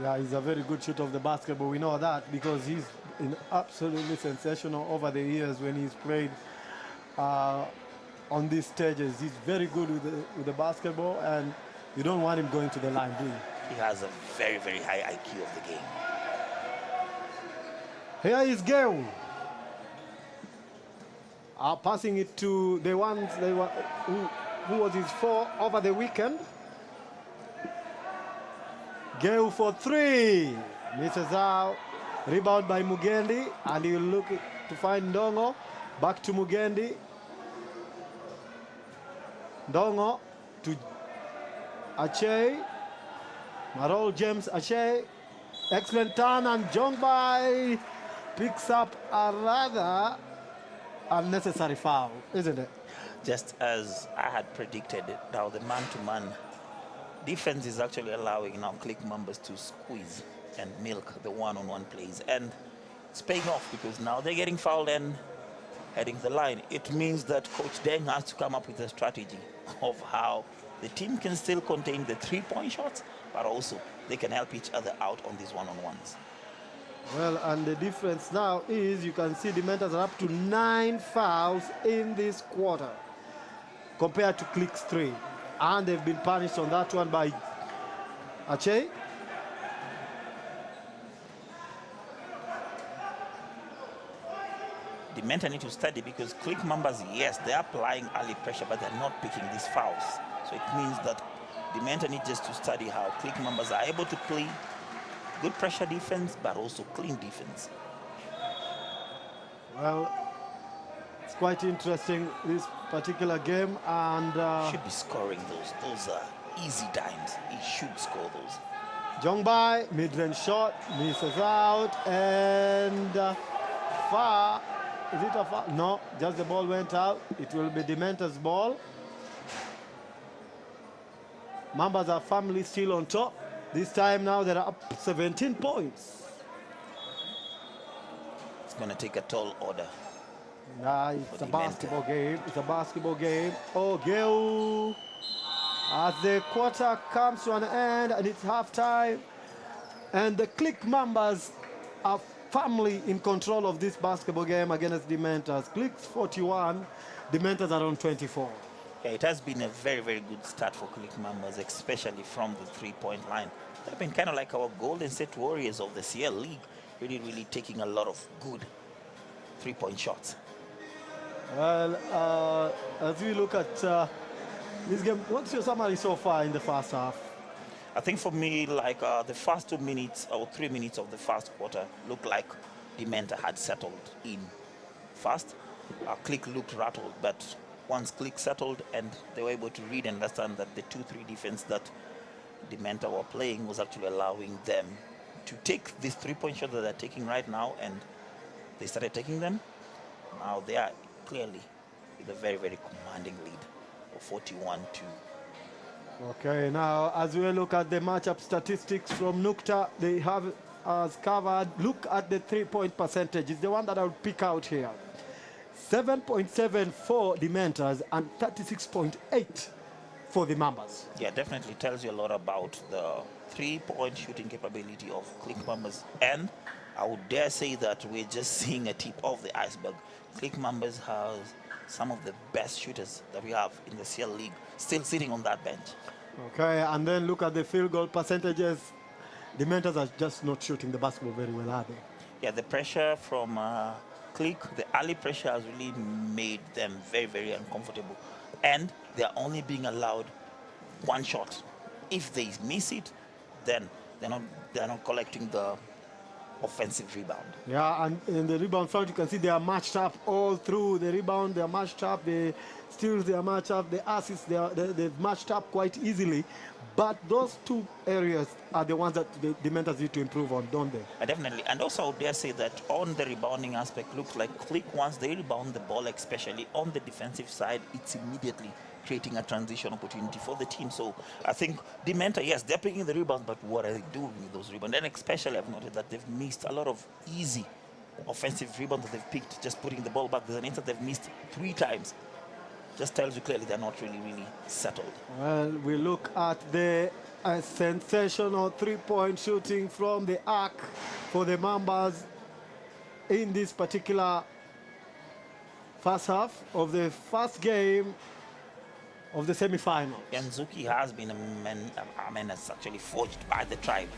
Yeah, he's a very good shooter of the basketball. We know that because he's been absolutely sensational over the years when he's played on these stages. He's very good with the basketball, and you don't want him going to the line, do you? He has a very, very high IQ of the game. Here is Gale. Passing it to the ones they were, who was his four over the weekend. Gale for three. Misses out. Rebound by Mugendi, and he'll look to find Ndongo. Back to Mugendi. Ndongo to Ache. Marol James Ache. Excellent turn, and Jongbai picks up a rather unnecessary foul, isn't it? Just as I had predicted, now the man-to-man defense is actually allowing now Clique Mambas to squeeze and milk the one-on-one plays, and it's paying off because now they're getting fouled and heading the line. It means that Coach Deng has to come up with a strategy of how the team can still contain the three-point shots, but also they can help each other out on these one-on-ones. Well, and the difference now is you can see the Mentas are up to 9 fouls in this quarter compared to Clique's 3. And they've been punished on that one by Ache. The Menta need to study because Clique Mambas, yes, they're applying early pressure, but they're not picking these fouls. So it means that the Menta need just to study how Clique Mambas are able to play good pressure defense, but also clean defense. Well, it's quite interesting, this particular game, and should be scoring those. Those are easy dimes. He should score those. Jongbai, mid-range shot, misses out, and far. Is it a foul? No, just the ball went out. It will be Dementa's ball. Mambas are firmly still on top. This time now they're up 17 points. It's going to take a tall order. Yeah, it's a basketball game. It's a basketball game. Oh, Geu. As the quarter comes to an end and it's halftime, and the Clique Mambas are firmly in control of this basketball game against Dementas. Clique's 41, Dementas are on 24. Yeah, it has been a very, very good start for Clique Mambas, especially from the three-point line. They've been kind of like our Golden State Warriors of the SIEL League, really, really taking a lot of good three-point shots. Well, as we look at this game, what's your summary so far in the first half? I think for me, like the first 2 minutes or 3 minutes of the first quarter looked like Dementa had settled in fast. Clique looked rattled, but once Clique settled and they were able to read and understand that the 2-3 defense that Dementa were playing was actually allowing them to take these three-point shots that they're taking right now, and they started taking them. Now they are clearly with a very, very commanding lead of 41-2. Okay, now as we look at the matchup statistics from Nukta, they have us covered. Look at the three-point percentage. It's the one that I would pick out here. 7.7 for the Mentas and 36.8 for the Mambas. Yeah, definitely tells you a lot about the three-point shooting capability of Clique Mambas, and I would dare say that we're just seeing a tip of the iceberg. Clique Mambas has some of the best shooters that we have in the SIEL League still sitting on that bench. Okay, and then look at the field goal percentages. The Mentas are just not shooting the basketball very well, are they? Yeah, the pressure from Clique, the early pressure has really made them very, very uncomfortable. And they're only being allowed one shot. If they miss it, then they're not collecting the offensive rebound. Yeah, and in the rebound front, you can see they are matched up all through the rebound. They are matched up. The steals, they are matched up. The assists, they've matched up quite easily. But those two areas are the ones that the Mentas need to improve on, don't they? Definitely. And also, I would dare say that on the rebounding aspect, looks like Clique, once they rebound the ball, especially on the defensive side, it's immediately creating a transition opportunity for the team. So I think Dementa, yes, they're picking the rebounds, but what are they doing with those rebounds? And especially, I've noted that they've missed a lot of easy offensive rebounds that they've picked, just putting the ball back. There's an instance they've missed 3 times. just tells you clearly they're not really settled. Well, we look at the sensational three-point shooting from the arc for the Mambas in this particular first half of the first game of the semi-final. Nzuki has been a menace actually forged by the tribe,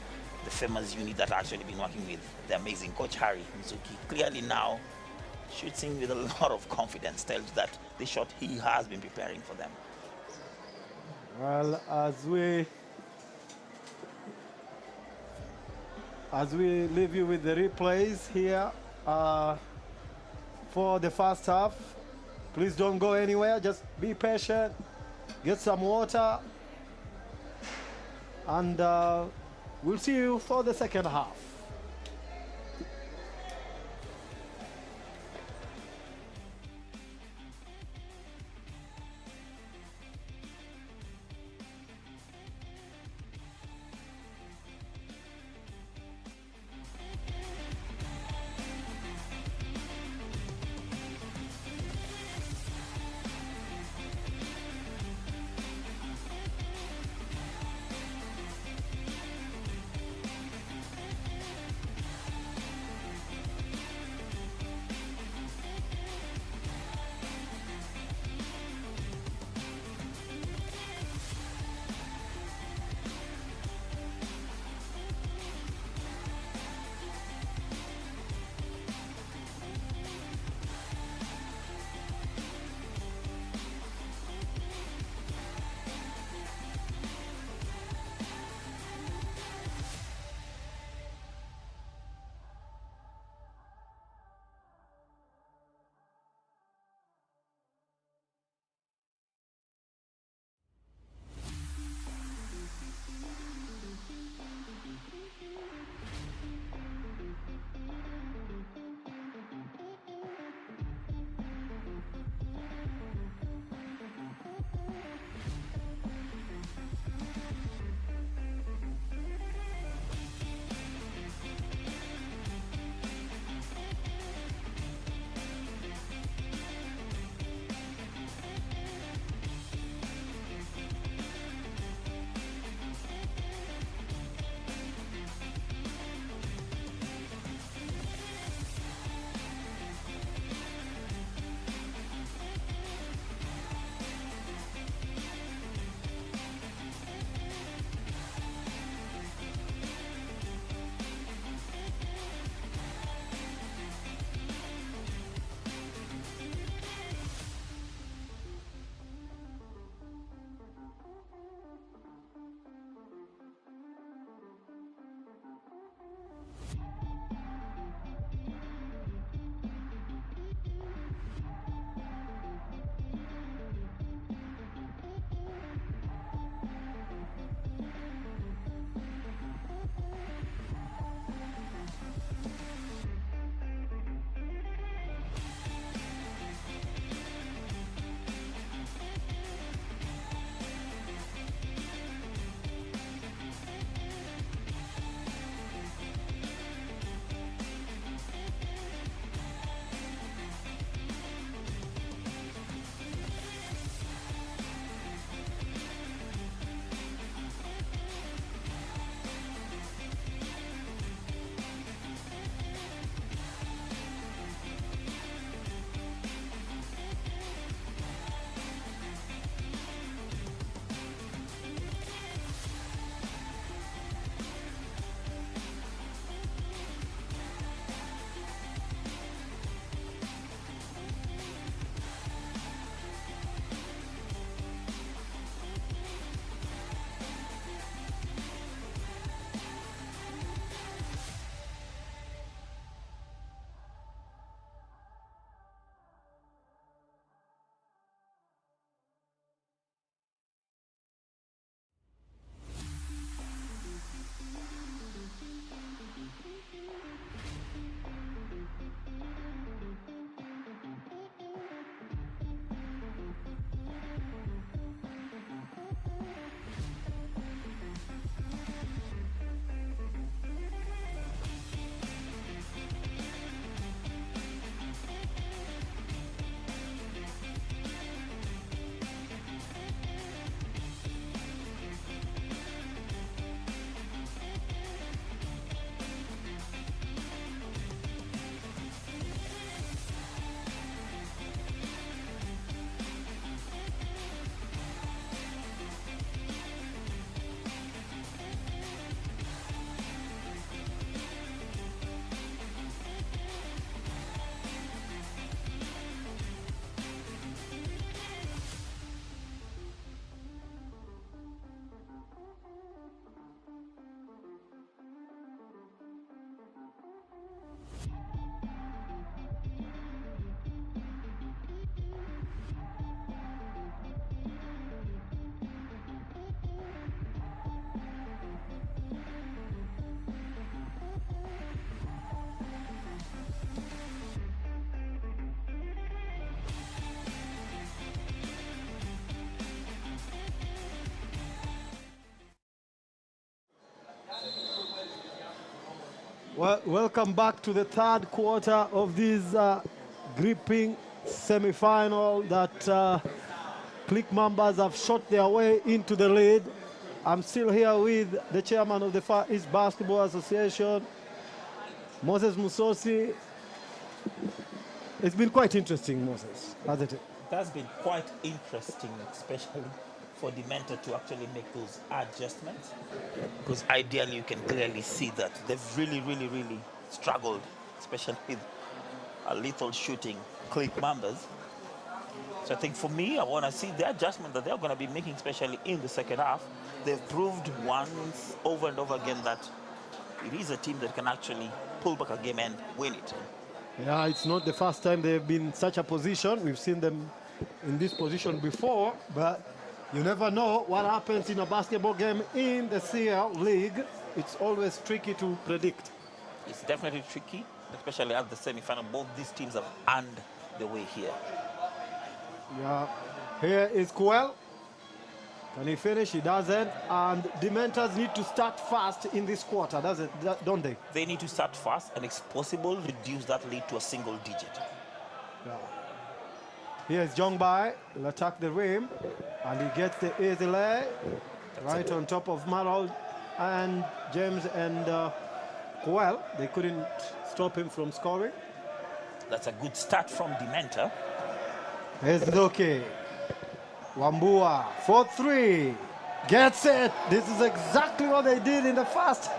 the famous unit that I've actually been working with, the amazing coach Harry. Nzuki clearly now shooting with a lot of confidence, tells that the shot he has been preparing for them. Well, as we leave you with the replays here for the first half, please don't go anywhere, just be patient, get some water, and we'll see you for the second half. Well, welcome back to the third quarter of this gripping semi-final that Clique Mambas have shot their way into the lead. I'm still here with the chairman of the Far East Basketball Association, Moses Musosi. It's been quite interesting, Moses, hasn't it? It has been quite interesting, especially for the mentor to actually make those adjustments, because ideally you can clearly see that they've really struggled, especially with a lethal shooting Clique Mambas. So I think for me, I want to see the adjustment that they're going to be making, especially in the second half. They've proved once over and over again that it is a team that can actually pull back a game and win it. Yeah, it's not the first time they've been in such a position. We've seen them in this position before, but you never know what happens in a basketball game in the SIEL league. It's always tricky to predict. It's definitely tricky, especially at the semi-final. Both these teams have earned the way here. Yeah, here is Kuel. Can he finish? He doesn't. And the Mentors need to start fast in this quarter, don't they? They need to start fast and, if possible, reduce that lead to a single digit. Yeah. Here's Jongbai. He'll attack the rim. And he gets the easy lay right on top of Marol and James and Kuel. They couldn't stop him from scoring. That's a good start from the mentor. Here's Doke. Wambua for three. Gets it. This is exactly what they did in the first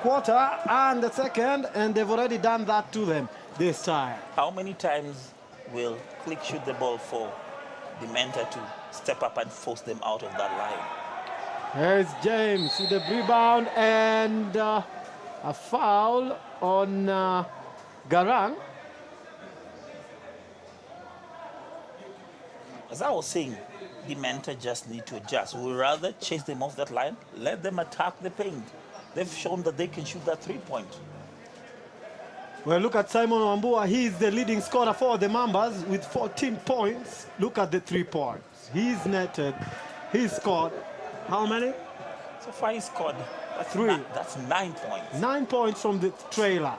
quarter and the second, and they've already done that to them this time. How many times will Clique shoot the ball for the mentor to step up and force them out of that line? Here's James with the rebound and a foul on Garang. As I was saying, the mentor just need to adjust. We'd rather chase them off that line, let them attack the paint. They've shown that they can shoot that three-point. Well, look at Simon Wambua. He's the leading scorer for the Mambas with 14 points. Look at the 3 points. He's netted. He's scored how many? So far he scored 3. That's 9 points. 9 points from the tray line.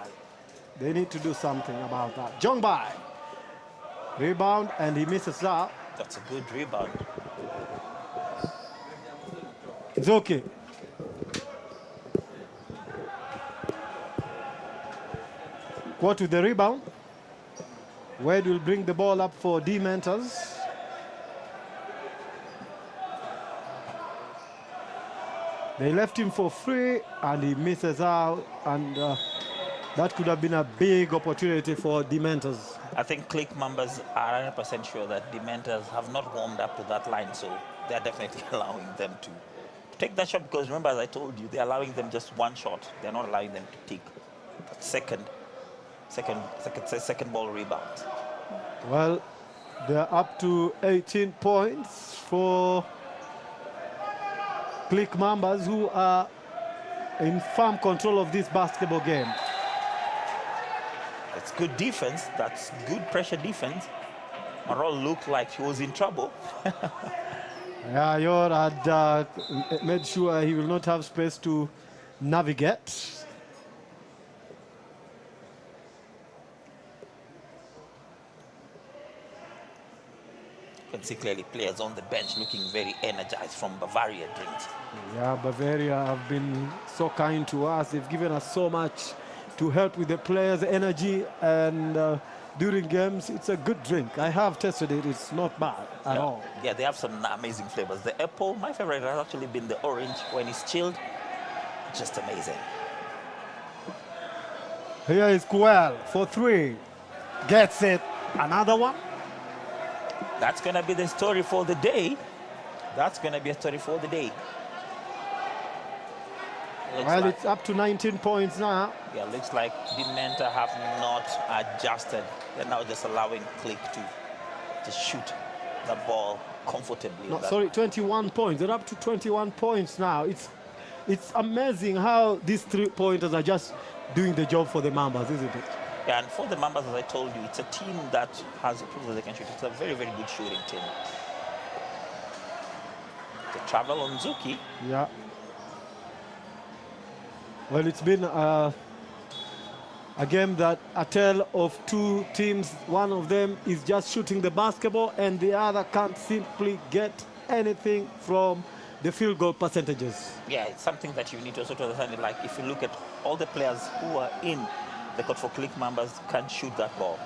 They need to do something about that. Jongbai. Rebound, and he misses out. That's a good rebound. It's okay. What with the rebound? Wade will bring the ball up for D Mentors. They left him for free and he misses out, and that could have been a big opportunity for D Mentors. I think Clique Mambas are 100% sure that the mentors have not warmed up to that line, so they're definitely allowing them to take that shot, because remember, as I told you, they're allowing them just one shot. They're not allowing them to take that second ball rebound. Well, they're up to 18 points for Clique Mambas, who are in firm control of this basketball game. It's good defense. That's good pressure defense. Marol looked like he was in trouble. Yeah, Yor had made sure he will not have space to navigate. You can see clearly players on the bench looking very energized from Bavaria drinks. Yeah, Bavaria have been so kind to us. They've given us so much to help with the players' energy, and during games, it's a good drink. I have tested it. It's not bad at all. Yeah, they have some amazing flavors. The apple, my favorite has actually been the orange. When it's chilled, just amazing. Here is Kuel for 3. Gets it. Another one. That's going to be the story for the day. That's going to be a story for the day. Well, it's up to 19 points now. Yeah, looks like the Menta have not adjusted. They're now just allowing Clique to shoot the ball comfortably. No, sorry, 21 points. They're up to 21 points now. It's amazing how these 3-pointers are just doing the job for the Mambas, isn't it? Yeah, and for the Mambas, as I told you, it's a team that has proved that they can shoot. It's a very, very good shooting team. The travel on Zuki. Yeah. Well, it's been a A game that a tale of two teams. One of them is just shooting the basketball and the other can't simply get anything from the field goal percentages. Yeah, it's something that you need to also understand. Like if you look at all the players who are in the court for Clique Mambas can't shoot that ball.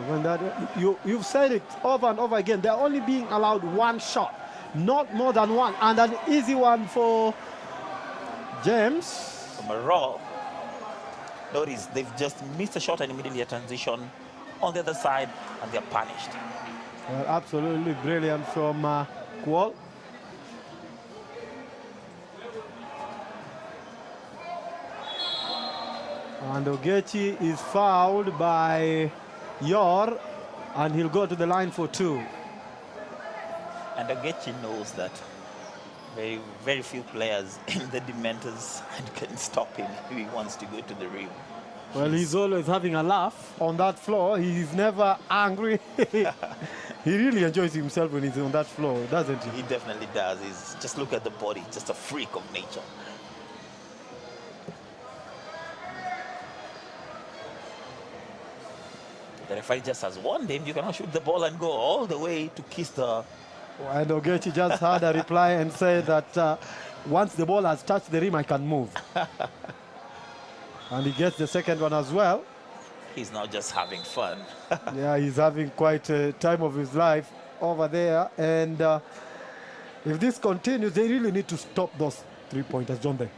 When that, you've said it over and over again, they're only being allowed one shot, not more than one, and an easy one for James. From a raw. Notice they've just missed a shot and immediately a transition on the other side, and they're punished. Well, absolutely brilliant from Kuol. And Ogechi is fouled by Yor, and he'll go to the line for two. And Ogechi knows that very, very few players in the Dementors can stop him if he wants to go to the rim. Well, he's always having a laugh on that floor. He's never angry. He really enjoys himself when he's on that floor, doesn't he? He definitely does. He's just look at the body, just a freak of nature. The referee just has warned him, you cannot shoot the ball and go all the way to kiss the... And Ogechi just had a reply and said that once the ball has touched the rim, I can move. And he gets the second one as well. He's not just having fun. Yeah, he's having quite a time of his life over there. And if this continues, they really need to stop those three-pointers, don't they?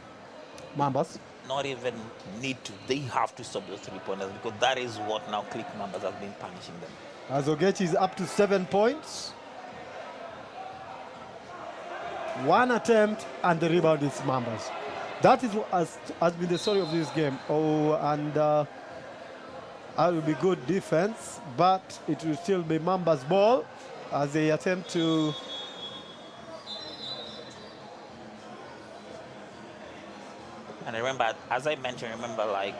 Mambas. Not even need to. They have to stop those three-pointers because that is what now Clique Mambas has been punishing them. As Ogechi is up to 7 points. One attempt and the rebound is Mambas. That is what has been the story of this game. Oh, and that will be good defense, but it will still be Mambas' ball as they attempt to... And remember, as I mentioned, remember like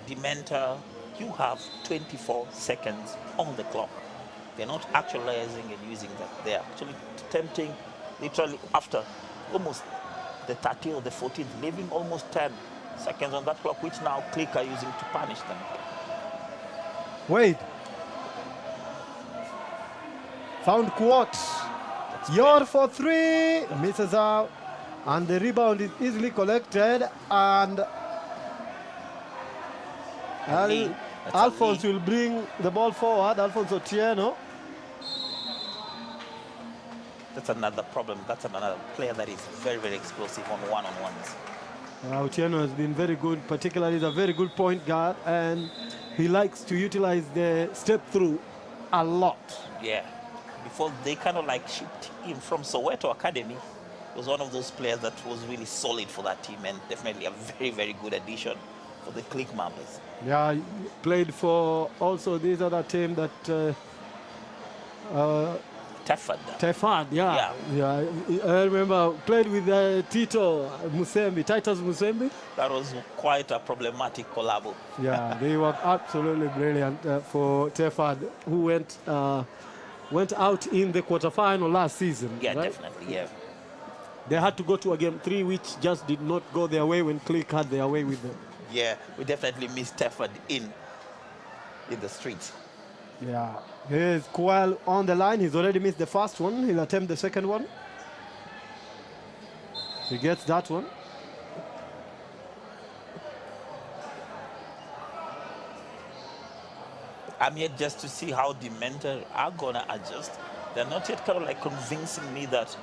Dementor, you have 24 seconds on the clock. They're not actualizing and using that. They're actually attempting literally after almost the 30th or the 14th, leaving almost 10 seconds on that clock, which now Clique are using to punish them. Wade. Found Quat. Yor for three. Misses out. And the rebound is easily collected. And Alphonse will bring the ball forward. Alphonse Otieno. That's another problem. That's another player that is very, very explosive on one-on-ones. Otieno has been very good, particularly he's a very good point guard, and he likes to utilize the step through a lot. Yeah. Before they kind of like shipped him from Soweto Academy, he was one of those players that was really solid for that team and definitely a very, very good addition for the Clique Mambas. Yeah, he played for also this other team that Tefad, yeah. I remember played with Titus Musembi. That was quite a problematic collabo. Yeah, they were absolutely brilliant for Tefad, who went out in the quarterfinal last season. Yeah, right? definitely, yeah. They had to go to a game 3, which just did not go their way when Clique had their way with them. Yeah, we definitely missed Tefad in the streets. Yeah, here's Kual on the line. He's already missed the first one. He'll attempt the second one. He gets that one. I'm yet just to see how Dementor are going to adjust. They're not yet kind of like convincing me that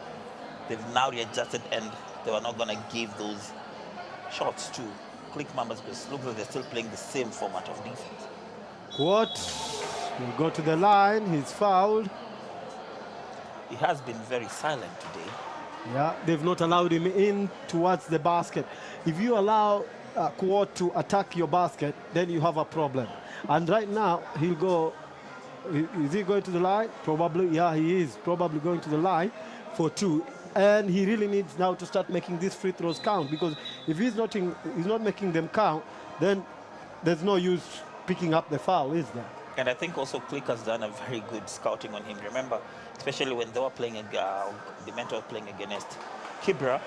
they've now readjusted and they were not going to give those shots to Clique Mambas because it looks like they're still playing the same format of defense. What? He'll go to the line. He's fouled. He has been very silent today. Yeah, they've not allowed him in towards the basket. If you allow Quad to attack your basket, then you have a problem. And right now, he'll go. Is he going to the line? Probably, yeah, he is probably going to the line for 2. And he really needs now to start making these free throws count, because if he's not making them count, then there's no use picking up the foul, is there? And I think also Clique has done a very good scouting on him. Remember, especially when they were playing, the Mentor playing against Kibra,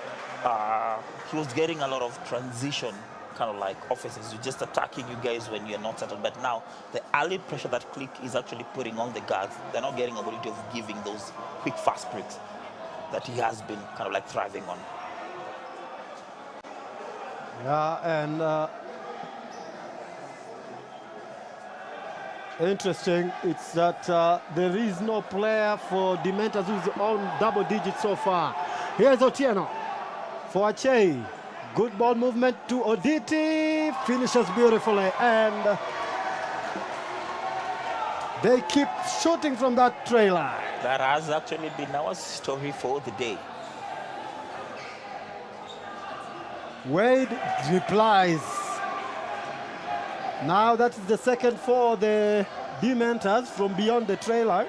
he was getting a lot of transition kind of like offenses. You're just attacking you guys when you're not settled. But now the early pressure that Clique is actually putting on the guards, they're not getting ability of giving those quick fast breaks that he has been kind of like thriving on. Yeah, and interesting, it's that there is no player for Dementors who's on double digits so far. Here's Otieno for Achei. Good ball movement to Oditi. Finishes beautifully. And they keep shooting from that tray line. That has actually been our story for the day. Wade replies. Now that's the second for the Dementors from beyond the tray line.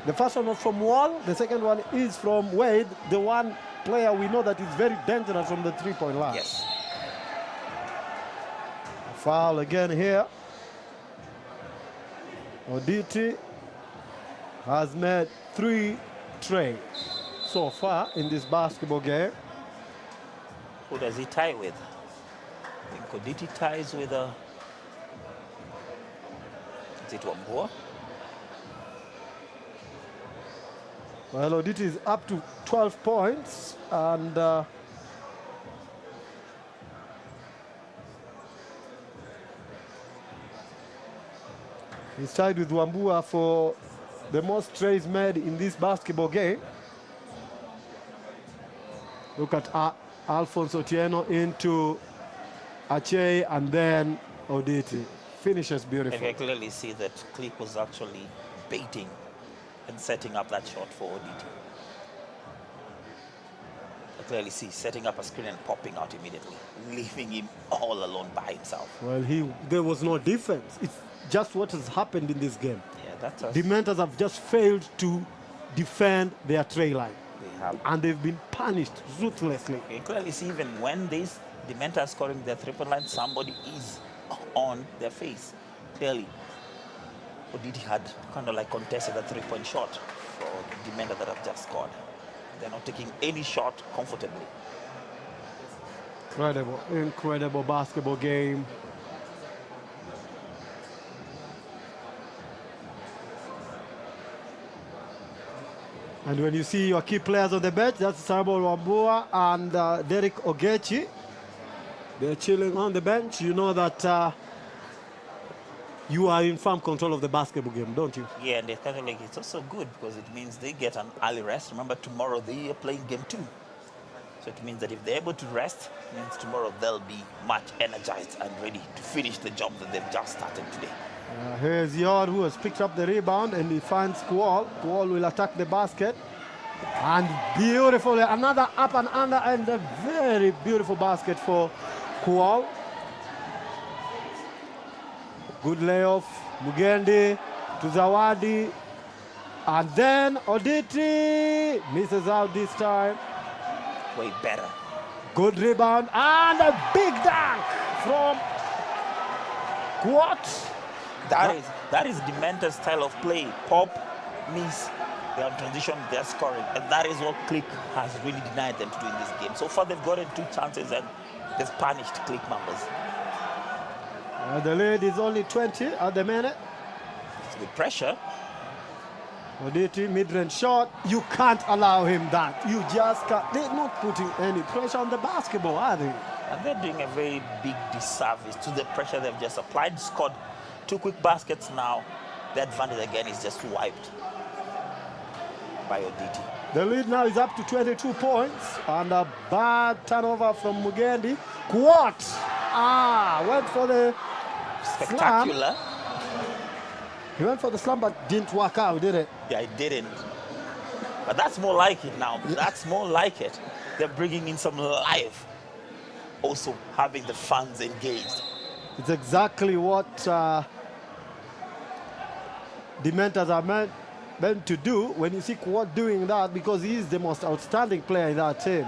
The first one was from Wall. The second one is from Wade, the one player we know that is very dangerous from the three-point line. Yes. Foul again here. Oditi has made 3 trays so far in this basketball game. Who does he tie with? I think Oditi ties with a... Is it Wambua? Well, Oditi is up to 12 points, and he's tied with Wambua for the most trays made in this basketball game. Look at Alphonse Otieno into Achei and then Oditi. Finishes beautiful. And I clearly see that Clique was actually baiting and setting up that shot for Oditi. I clearly see setting up a screen and popping out immediately, leaving him all alone by himself. Well, there was no defense. It's just what has happened in this game. Yeah, that's us. Dementors have just failed to defend their tray line. They have. And they've been punished ruthlessly. You can clearly see even when these Dementors scoring their triple line, somebody is on their face. Clearly, Oditi had kind of like contested a three-point shot for the Dementor that have just scored. They're not taking any shot comfortably. Incredible, incredible basketball game. And when you see your key players on the bench, that's Sabo Wambua and Derek Ogechi. They're chilling on the bench. You know that you are in firm control of the basketball game, don't you? Yeah, and kind of like it's also good because it means they get an early rest. Remember, tomorrow they are playing game 2. So it means that if they're able to rest, it means tomorrow they'll be much energized and ready to finish the job that they've just started today. Here's Yord, who has picked up the rebound, and he finds Kual. Kual will attack the basket. And beautifully, another up and under, and a very beautiful basket for Kual. Good layoff, Mugendi to Zawadi. And then Oditi misses out this time. Way better. Good rebound, and a big dunk from Kuat. That is Dementor's style of play. Pop, miss, they are in transition, they are scoring. And that is what Clique has really denied them to do in this game. So far, they've gotten 2 chances and they've punished Clique Mambas. The lead is only 20 at the minute. It's good pressure. Oditi, mid-range shot. You can't allow him that. You just can't. They're not putting any pressure on the basketball, are they? And they're doing a very big disservice to the pressure they've just applied. Scored 2 quick baskets now. The advantage again is just wiped by Oditi. The lead now is up to 22 points. And a bad turnover from Mugendi. Kuat! Went for the Spectacular. slam. He went for the slam, but didn't work out, did it? Yeah, it didn't. But that's more like it now. That's more like it. They're bringing in some life. Also having the fans engaged. It's exactly what Dementors are meant to do when you see Kuat doing that, because he is the most outstanding player in that team.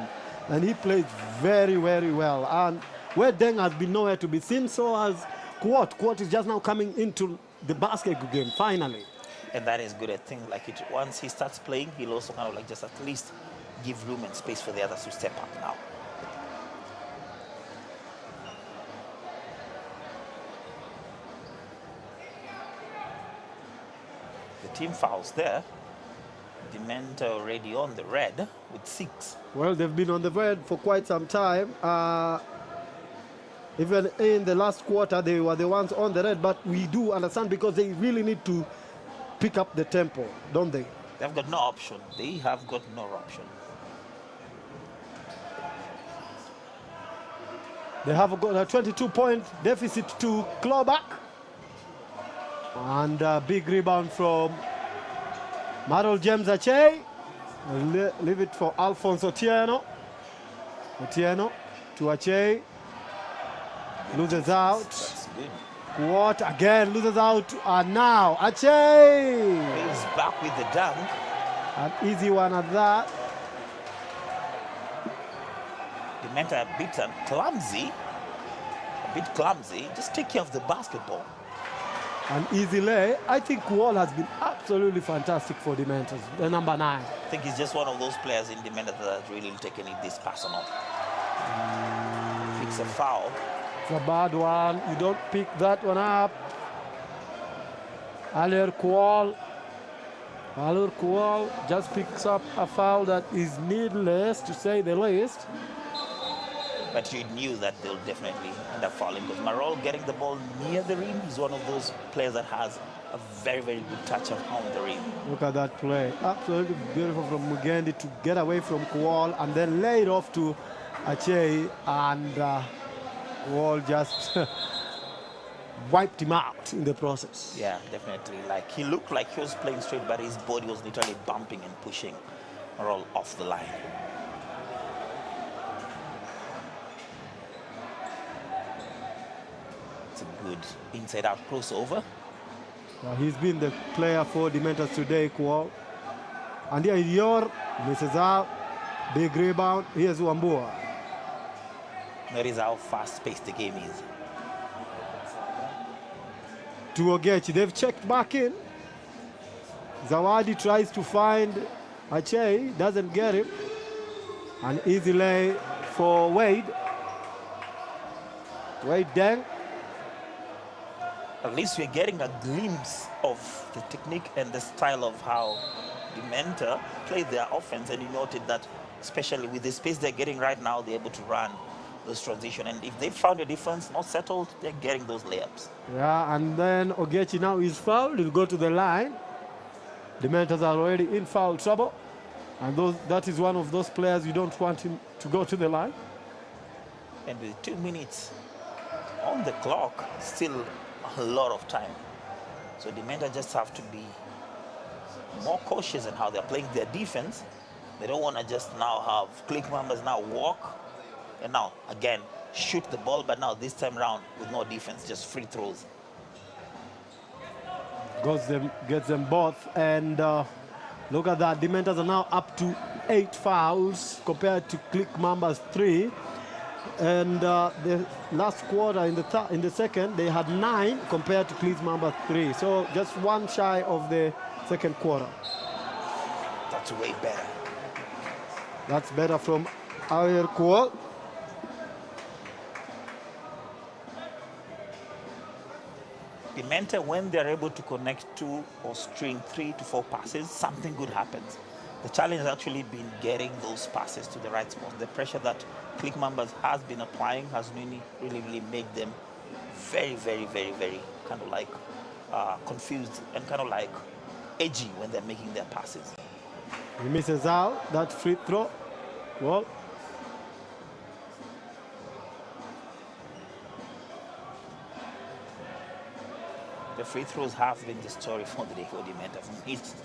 And he plays very, very well. And where Deng has been nowhere to be seen, so has Kuat. Kuat is just now coming into the basketball game, finally. And that is good. I think like it once he starts playing, he'll also kind of like just at least give room and space for the others to step up now. The team fouls there. Dementa already on the red with 6. Well, they've been on the red for quite some time. Even in the last quarter, they were the ones on the red, but we do understand because they really need to pick up the tempo, don't they? They've got no option. They have got no option. They have got a 22-point deficit to claw back. And a big rebound from Marol James Ache. Leave it for Alfonso Otieno. Otieno to Ache. Loses out. That's good. What again? Loses out. And now Ache. He's back with the dunk. An easy one at that. Dementa a bit clumsy. A bit clumsy. Just take care of the basketball. An easy lay. I think Wall has been absolutely fantastic for the Dementors, the number 9. I think he's just one of those players in Dementa that has really taken it this personal. Fix a foul. It's a bad one. You don't pick that one up. Alur Kual just picks up a foul that is needless, to say the least. But you knew that they'll definitely end up fouling because Marol getting the ball near the rim is one of those players that has a very, very good touch on the rim. Look at that play. Absolutely beautiful from Mugendi to get away from Kual and then lay it off to Ache, and Kual just wiped him out in the process. Yeah, definitely. Like, he looked like he was playing straight, but his body was literally bumping and pushing Marol off the line. It's a good inside-out crossover. He's been the player for Dementors today, Kual. And here Yor misses out. Big rebound. Here's Wambua. That is how fast-paced the game is. To Ogechi, they've checked back in. Zawadi tries to find Ache, doesn't get him. An easy lay for Wade. Wade Deng. At least we're getting a glimpse of the technique and the style of how Dementa played their offense, and you noted that especially with the space they're getting right now, they're able to run those transition, and if they found a difference, not settled, they're getting those layups. Yeah, and then Ogechi now is fouled. He'll go to the line. Dementors are already in foul trouble, and that is one of those players you don't want him to go to the line. And with 2 minutes on the clock, still a lot of time. So Dementa just have to be more cautious in how they're playing their defense. They don't want to just now have Clique Mambas now walk and now again shoot the ball, but now this time around with no defense, just free throws. Gets them both, and look at that. Dementors are now up to 8 fouls compared to Clique Mambas 3. And the last quarter, in the second, they had 9 compared to Clique Mambas 3. So just one shy of the second quarter. That's way better. That's better from Alur Kual. Dementa, when they're able to connect 2 or string 3 to 4 passes, something good happens. The challenge has actually been getting those passes to the right spot. The pressure that Clique Mambas has been applying has really made them very kind of like confused and kind of like edgy when they're making their passes. He misses out that free throw. Well, the free throws have been the story for the day for Dementa. For me, it's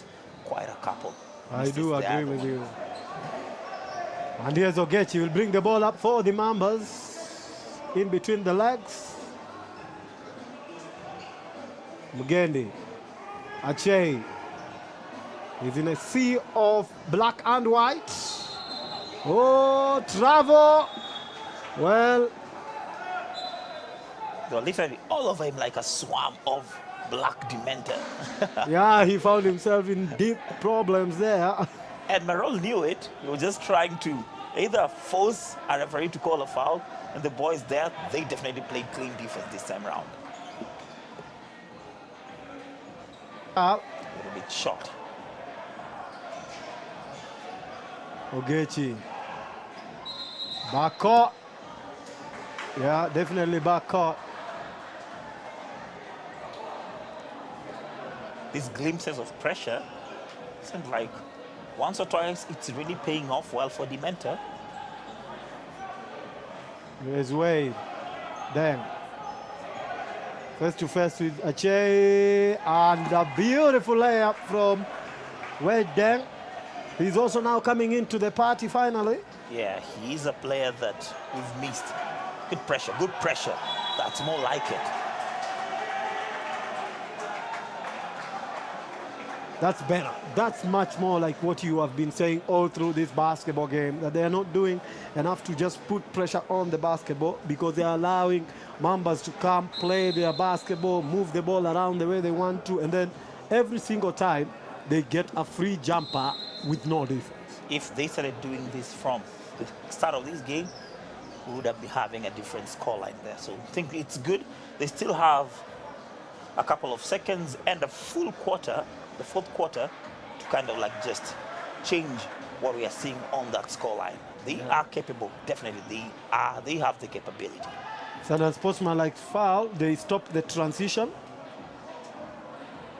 quite a couple. I do agree with you. And here's Ogechi. Will bring the ball up for the Mambas. In between the legs. Mugendi. Ache. He's in a sea of black and white. Oh, Travo. Well, they're literally all over him like a swarm of black Dementa. yeah, he found himself in deep problems there. And Merrill knew it. He was just trying to either force a referee to call a foul, and the boys there, they definitely played clean defense this time around. A little bit short. Ogechi. Backcourt. Yeah, definitely backcourt. These glimpses of pressure seems like once or twice it's really paying off well for Dementer. Here's Wade. Deng. Face to face with Ache. And a beautiful layup from Wade Deng. He's also now coming into the party finally. Yeah, he's a player that we've missed. Good pressure, good pressure. That's more like it. That's better. That's much more like what you have been saying all through this basketball game, that they are not doing enough to just put pressure on the basketball because they are allowing Mambas to come, play their basketball, move the ball around the way they want to, and then every single time they get a free jumper with no defense. If they started doing this from the start of this game, we would have been having a different scoreline there. So I think it's good. They still have a couple of seconds and a full quarter, the fourth quarter, to kind of like just change what we are seeing on that scoreline. They are capable, definitely. They have the capability. So an unsportsmanlike foul, they stopped the transition.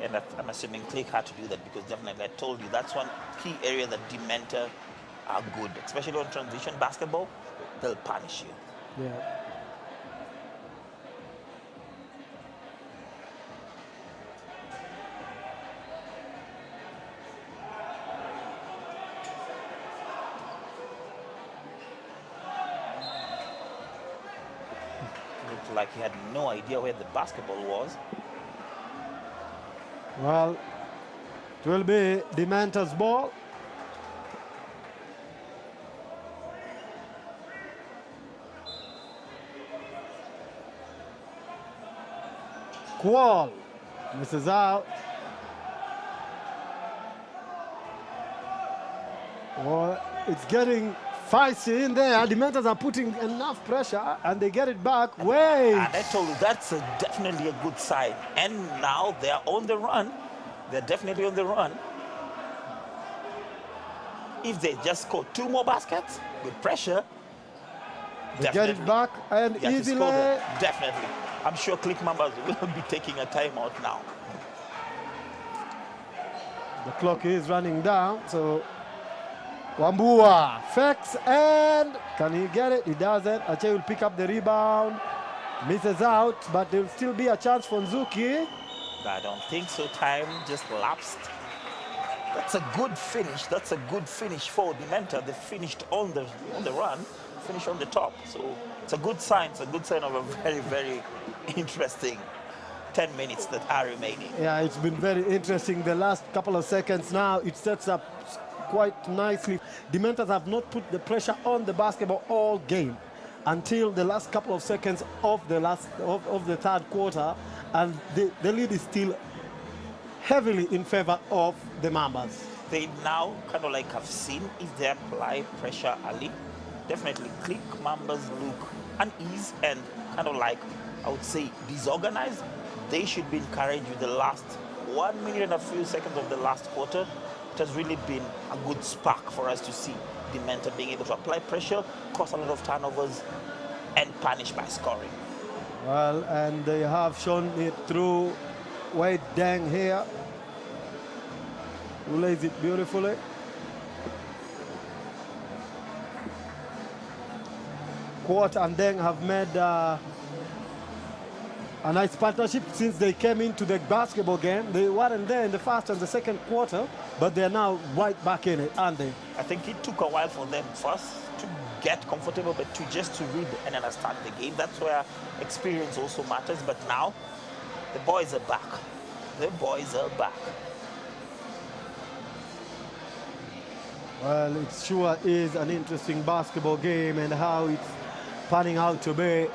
And I'm assuming Clique had to do that because definitely I told you that's one key area that Dementer are good, especially on transition basketball. They'll punish you. Yeah. Looked like he had no idea where the basketball was. Well, it will be Dementer's ball. Qual misses out. Well, it's getting feisty in there. Dementors are putting enough pressure and they get it back. Wait. And I told you that's definitely a good sign. And now they're on the run. They're definitely on the run. If they just score 2 more baskets with pressure, they get it back and easily. Definitely. I'm sure Clique Mambas will be taking a timeout now. The clock is running down, so Wambua fakes and can he get it? He doesn't. Ache will pick up the rebound, misses out, but there will still be a chance for Nzuki. I don't think so. Time just lapsed. That's a good finish. That's a good finish for Dementer. They finished on the run, finished on the top. So it's a good sign. It's a good sign of a very, very interesting 10 minutes that are remaining. Yeah, it's been very interesting. The last couple of seconds now, it sets up quite nicely. Dementors have not put the pressure on the basketball all game until the last couple of seconds of the third quarter, and the lead is still heavily in favor of the Mambas. They now kind of like have seen if they apply pressure early, definitely Clique Mambas look unease and kind of like, I would say, disorganized. They should be encouraged with the last 1 minute and a few seconds of the last quarter. It has really been a good spark for us to see Dementer being able to apply pressure, cause a lot of turnovers, and punish by scoring. Well, and they have shown it through Wade Deng here, who lays it beautifully. Quart and Deng have made a nice partnership since they came into the basketball game. They weren't there in the first and the second quarter, but they're now right back in it, aren't they? I think it took a while for them first to get comfortable, but just to read and understand the game. That's where experience also matters. But now, the boys are back. The boys are back. Well, it sure is an interesting basketball game, and how it's panning out to be.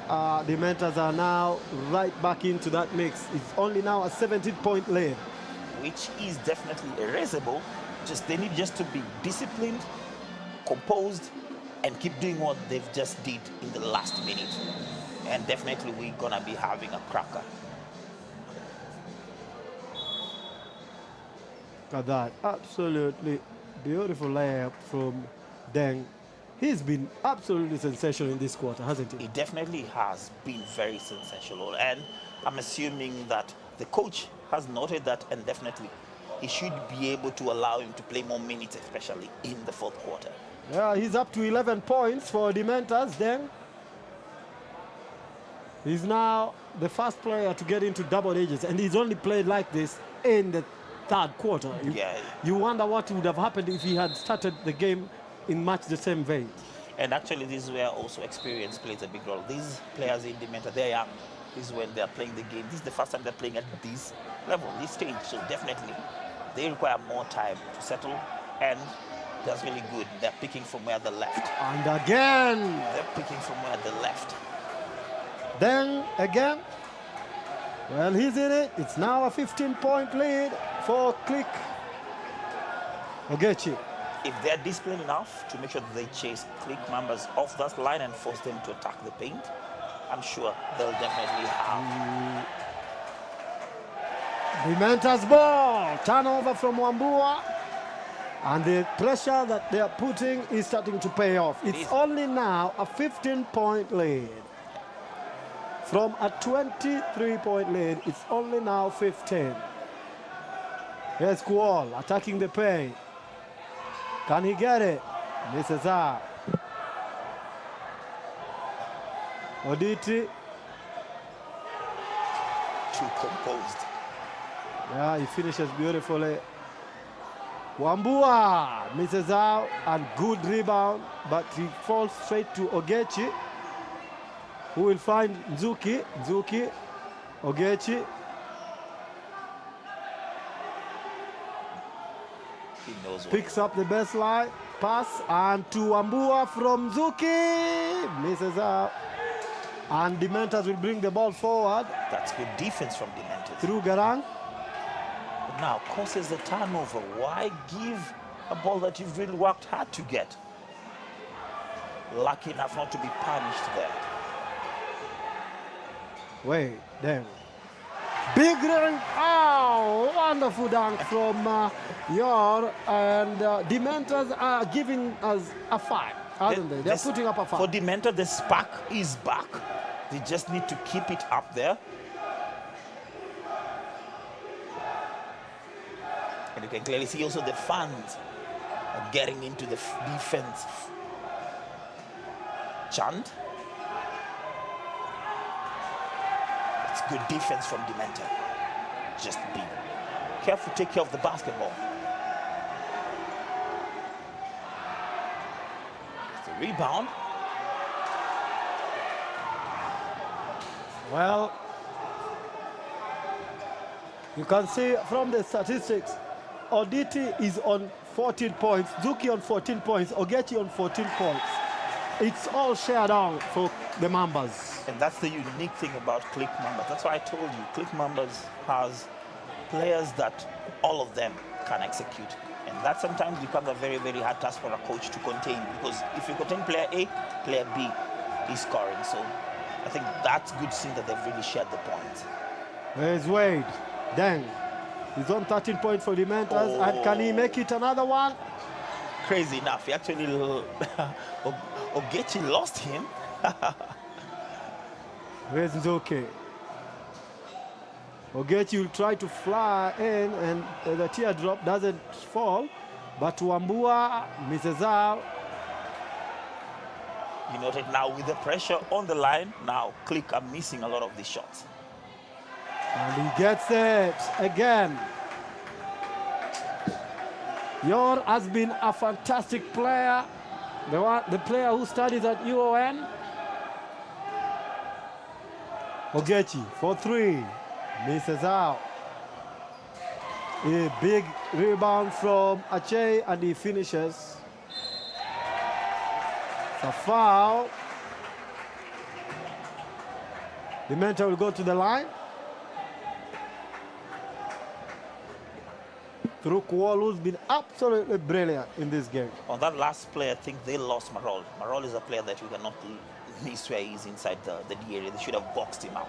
The Mentors are now right back into that mix. It's only now a 17-point lead, which is definitely erasable They need just to be disciplined, composed, and keep doing what they've just did in the last minute. And definitely we're gonna be having a cracker. Look at that. Absolutely beautiful layup from Deng. He's been absolutely sensational in this quarter, hasn't he? It definitely has been very sensational. And I'm assuming that the coach has noted that, and definitely he should be able to allow him to play more minutes, especially in the fourth quarter. Yeah, he's up to 11 points for Dementors. Deng. He's now the first player to get into double digits, and he's only played like this in the third quarter. You wonder what would have happened if he had started the game in much the same vein. And actually, this is where also experience plays a big role. These players in Dementor, they're young. This is when they're playing the game. This is the first time they're playing at this level, this stage. So definitely, they require more time to settle. And that's really good. They're picking from where they left. And again. They're picking from where they left. Then again. Well, he's in it. It's now a 15-point lead for Clique Ogechi. If they're disciplined enough to make sure that they chase Clique Mambas off that line and force them to attack the paint, I'm sure they'll definitely have. Dementor's ball. Turnover from Wambua. And the pressure that they are putting is starting to pay off. It's only now a 15-point lead. From a 23-point lead, it's only now 15. Here's Kuol attacking the paint. Can he get it? Misses out. Oditi. Too composed. Yeah, he finishes beautifully. Wambua misses out, and good rebound, but he falls straight to Ogechi, who will find Nzuki. Nzuki, Ogechi. He knows picks up the baseline pass, and to Wambua from Nzuki. Misses out. And Dementors will bring the ball forward. That's good defense from Dementors. Through Garang. Now causes the turnover. Why give a ball that you've really worked hard to get? Lucky enough not to be punished there. Wait, then. Big ring. Oh, wonderful dunk from Yor. And Dementors are giving us a 5, aren't they? They're putting up a 5. For Dementor, the spark is back. They just need to keep it up there. And you can clearly see also the fans are getting into the defense chant. It's good defense from Dementor. Just be careful, take care of the basketball. It's a rebound. Well, you can see from the statistics, Oditi is on 14 points, Zuki on 14 points, Ogechi on 14 points. It's all shared out for the Mambas. And that's the unique thing about Clique Mambas. That's why I told you, Clique Mambas has players that all of them can execute. And that sometimes becomes a very, very hard task for a coach to contain, because if you contain player A, player B is scoring. So I think that's good seeing that they've really shared the points. Where's Wade? Deng. He's on 13 points for Dementors, and can he make it another one? Crazy enough, he actually, Ogechi lost him. Where's Nzoke? Ogechi will try to fly in, and the teardrop doesn't fall, but Wambua misses out. You noted now with the pressure on the line, now Clique are missing a lot of these shots. And he gets it again. Yor has been a fantastic player. The player who studies at UON. Ogechi for 3. Misses out. A big rebound from Ache, and he finishes. It's a foul. Dementor will go to the line. through Kuol, who's been absolutely brilliant in this game. On that last play, I think they lost Marol. Marol is a player that you cannot miss where he's inside the D area. They should have boxed him out.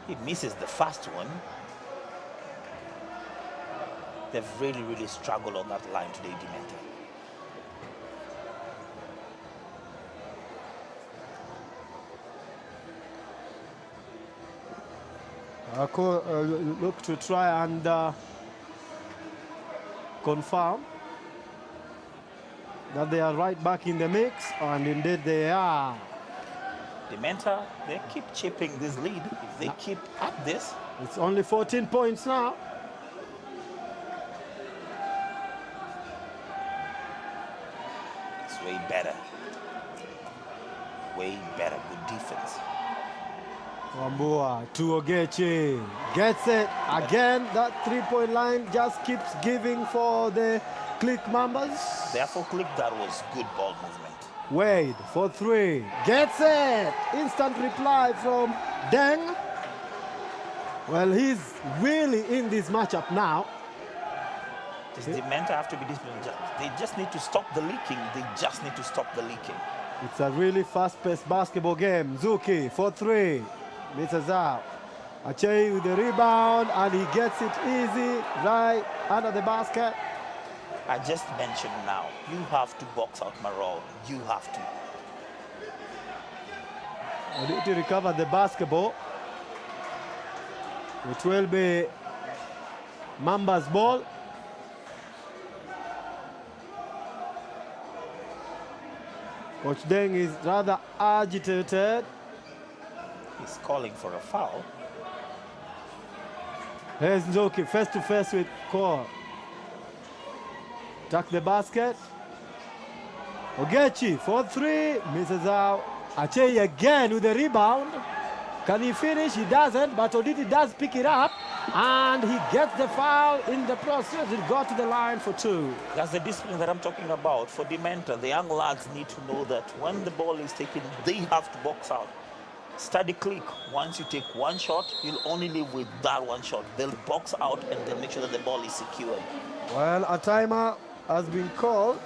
He misses the first one. They've really, really struggled on that line today, Dementa. Look to try and confirm that they are right back in the mix, and indeed they are. Dementa, they keep chipping this lead. If they keep at this, it's only 14 points now. It's way better. Way better. Good defense. Wambua to Ogechi, gets it again. That three-point line just keeps giving for the Clique Mambas. Therefore, Clique, that was good ball movement. Wade for three, gets it. Instant reply from Deng. Well, he's really in this matchup now. Does Dementa have to be disciplined? They just need to stop the leaking. They just need to stop the leaking. It's a really fast-paced basketball game. Zuki for three. Misses out. Achei with the rebound, and he gets it easy right under the basket. I just mentioned now, you have to box out Marol. You have to. I need to recover the basketball. It will be Mamba's ball. Coach Deng is rather agitated. He's calling for a foul. Here's Njoki face to face with Core. Tuck the basket. Ogechi for three, misses out. Achei again with the rebound. Can he finish? He doesn't, but Oditi does pick it up, and he gets the foul in the process. It got to the line for two. That's the discipline that I'm talking about. For Dementa, the young lads need to know that when the ball is taken, they have to box out. Study Clique. Once you take one shot, you'll only live with that one shot. They'll box out and they'll make sure that the ball is secured. Well, a timer has been called.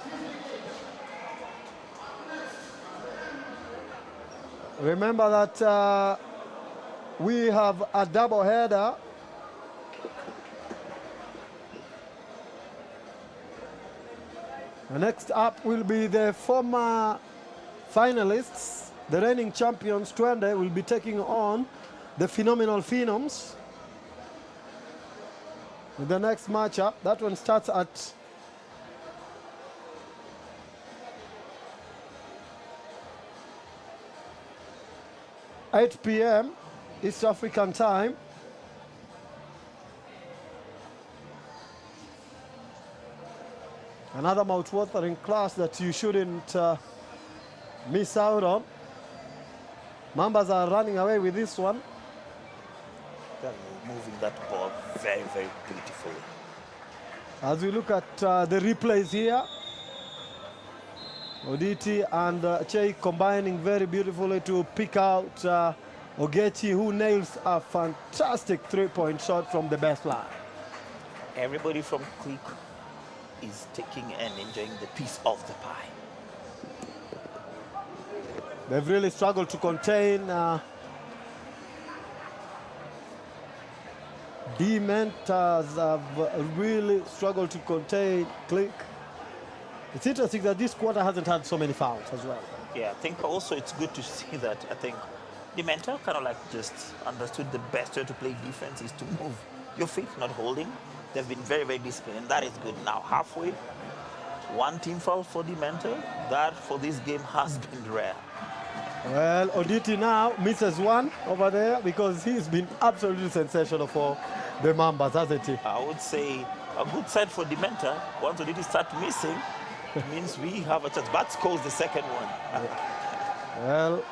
Remember that we have a double header. Next up will be the former finalists. The reigning champions, Twende, will be taking on the phenomenal Phenoms. The next matchup, that one starts at 8 p.m. East African time. Another mouth-watering class that you shouldn't miss out on. Mambas are running away with this one. They're moving that ball very, very beautifully. As we look at the replays here, Oditi and Chei combining very beautifully to pick out Ogechi, who nails a fantastic three-point shot from the baseline. Everybody from Clique is taking and enjoying the piece of the pie. They've really struggled to contain Dementors have really struggled to contain Clique. It's interesting that this quarter hasn't had so many fouls as well. Yeah, I think also it's good to see that. I think Dementa kind of like just understood the best way to play defense is to move your feet, not holding. They've been very, very disciplined, and that is good. Now halfway, one team foul for Dementa. That for this game has been rare. Well, Oditi now misses one over there because he's been absolutely sensational for the Mambas, hasn't he? I would say a good side for Dementa. Once Oditi start missing, it means we have a chance. Bat scores the second one. Well,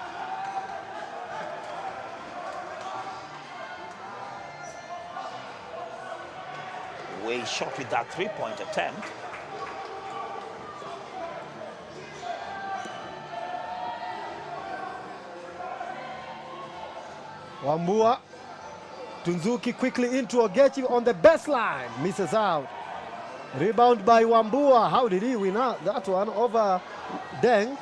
way shot with that three-point attempt. Wambua Tunzuki quickly into Ogechi on the baseline. Misses out. Rebound by Wambua. How did he win out that one over Deng?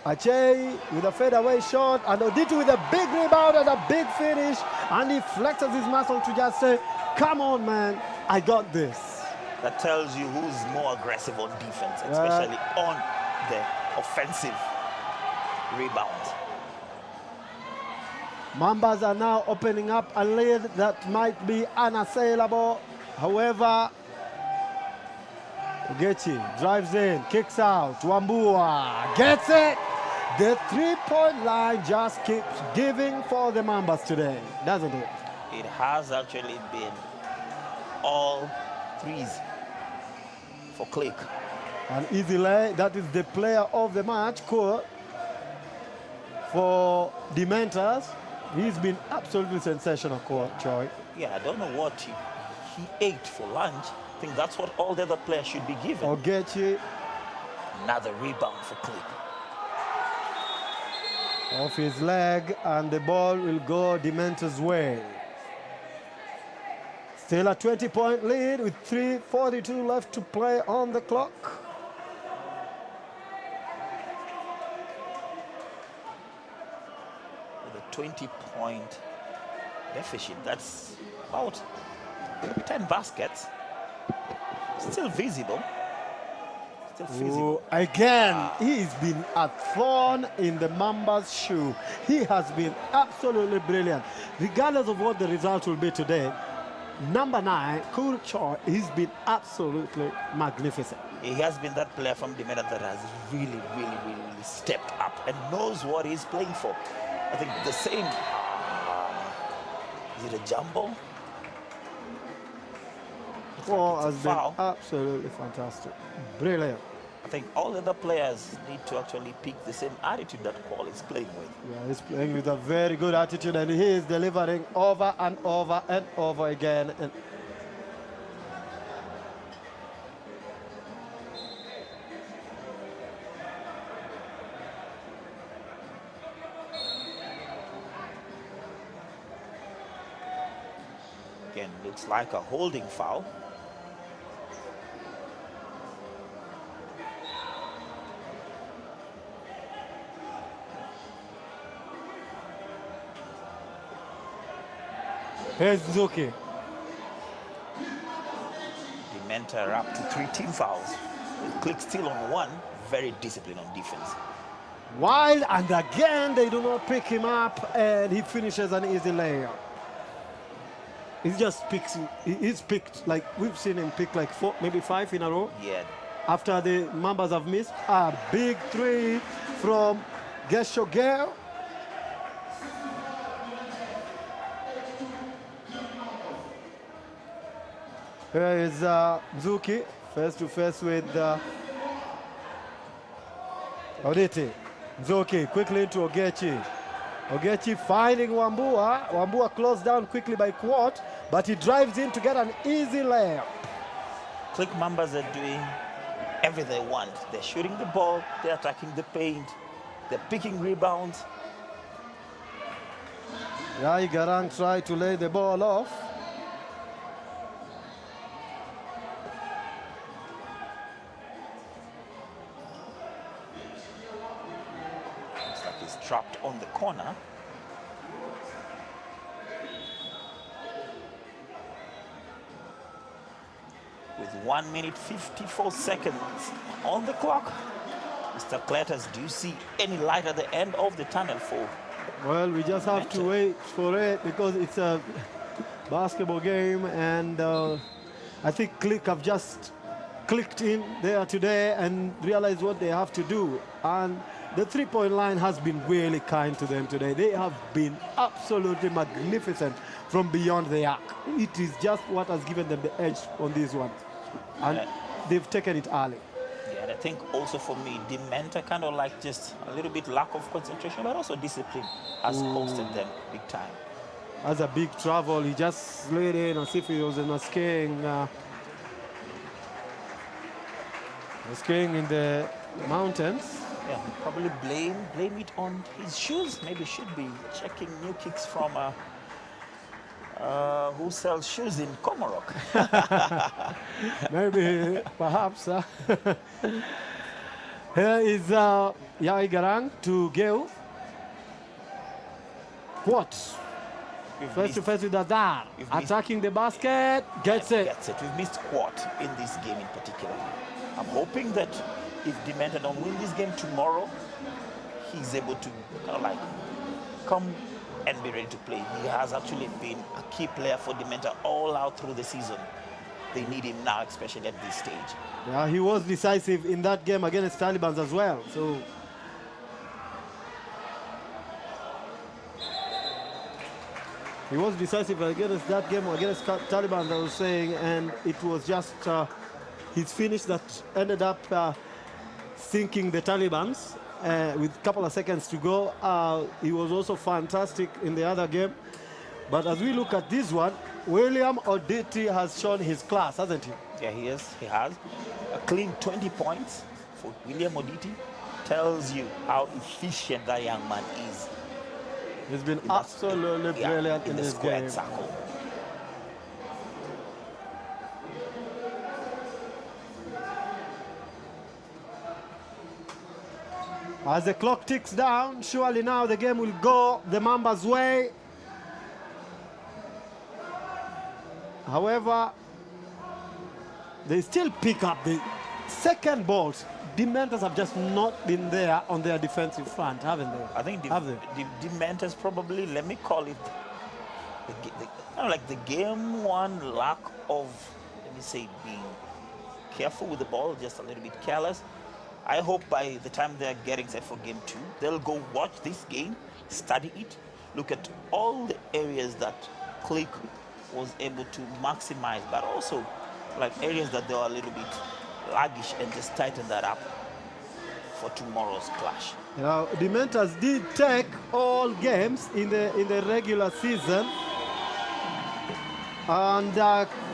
Achei with a fadeaway shot, and Oditu with a big rebound and a big finish, and he flexes his muscle to just say, come on, man, I got this. That tells you who's more aggressive on defense, especially on the offensive rebound. Mambas are now opening up a lead that might be unassailable. However, Ogechi drives in, kicks out, Wambua gets it. The three-point line just keeps giving for the Mambas today, doesn't it? It has actually been all threes for Clique. And Easily, that is the player of the match, court for Dementors. He's been absolutely sensational, court, Choi. Yeah, I don't know what he ate for lunch. I think that's what all the other players should be given. Ogechi. Another rebound for Clique. Off his leg, and the ball will go Dementor's way. Still a 20-point lead with 3:42 left to play on the clock. With a 20-point deficit, that's about 10 baskets. Still visible. Ooh, again, he's been a thorn in the Mamba's shoe. He has been absolutely brilliant. Regardless of what the result will be today, number 9, Kur Choi, he's been absolutely magnificent. He has been that player from Demeter that has really stepped up and knows what he's playing for. I think the same, is it a jumbo? Has been absolutely fantastic. Brilliant. I think all the other players need to actually pick the same attitude that Paul is playing with. Yeah, he's playing with a very good attitude, and he is delivering over and over and over again. And again, looks like a holding foul. here's Zuki. Dementer up to 3 team fouls. With Clique still on 1, very disciplined on defense. Wild, and again they do not pick him up, and he finishes an easy layup. He just picks. He's picked, like we've seen him pick like 4, maybe 5 in a row. Yeah. After the Mambas have missed a big 3 from Geshogel. Here is Zuki, face to face with Oditi. Zuki quickly into Ogechi. Ogechi finding Wambua. Wambua closed down quickly by Quat, but he drives in to get an easy layup. Clique Mambas are doing everything they want. They're shooting the ball, they're attacking the paint, they're picking rebounds. Yai Garang tried to lay the ball off. Looks like he's trapped on the corner. With 1 minute 54 seconds on the clock, Mr. Cletus, do you see any light at the end of the tunnel for? Well, we just have to wait for it because it's a basketball game, and I think Clique have just clicked in there today and realized what they have to do. And the three-point line has been really kind to them today. They have been absolutely magnificent from beyond the arc. It is just what has given them the edge on this one. And they've taken it early. Yeah, and I think also for me, Dementer kind of like just a little bit lack of concentration, but also discipline has costed them big time. As a big travel, he just slid in as if he was in a skiing in the mountains. Yeah, probably blame it on his shoes. Maybe should be checking new kicks from Who sells shoes in Komarok? Maybe, perhaps. Here is Yai Garang to Geu. What? Face to face with Adar. Attacking the basket. Gets it. We've missed Quat in this game in particular. I'm hoping that if Dementa don't win this game tomorrow, he's able to kind of like come and be ready to play. He has actually been a key player for Dementa all out through the season. They need him now, especially at this stage. Yeah, he was decisive in that game against Taliban as well. So he was decisive against that game against Taliban, I was saying, and it was just his finish that ended up sinking the Talibans with a couple of seconds to go. He was also fantastic in the other game. But as we look at this one, William Oditi has shown his class, hasn't he? Yeah, he is. He has. A clean 20 points for William Oditi tells you how efficient that young man is. He's been absolutely brilliant in this game. Circle. As the clock ticks down, surely now the game will go the Mambas' way. However, they still pick up the second balls. Dementors have just not been there on their defensive front, haven't they? I think the Dementors probably, let me call it, kind of like the game one lack of, let me say, being careful with the ball, just a little bit careless. I hope by the time they're getting set for game two, they'll go watch this game, study it, look at all the areas that Clique was able to maximize, but also like areas that they were a little bit sluggish, and just tighten that up for tomorrow's clash. Now, the Mentors did take all games in the regular season, and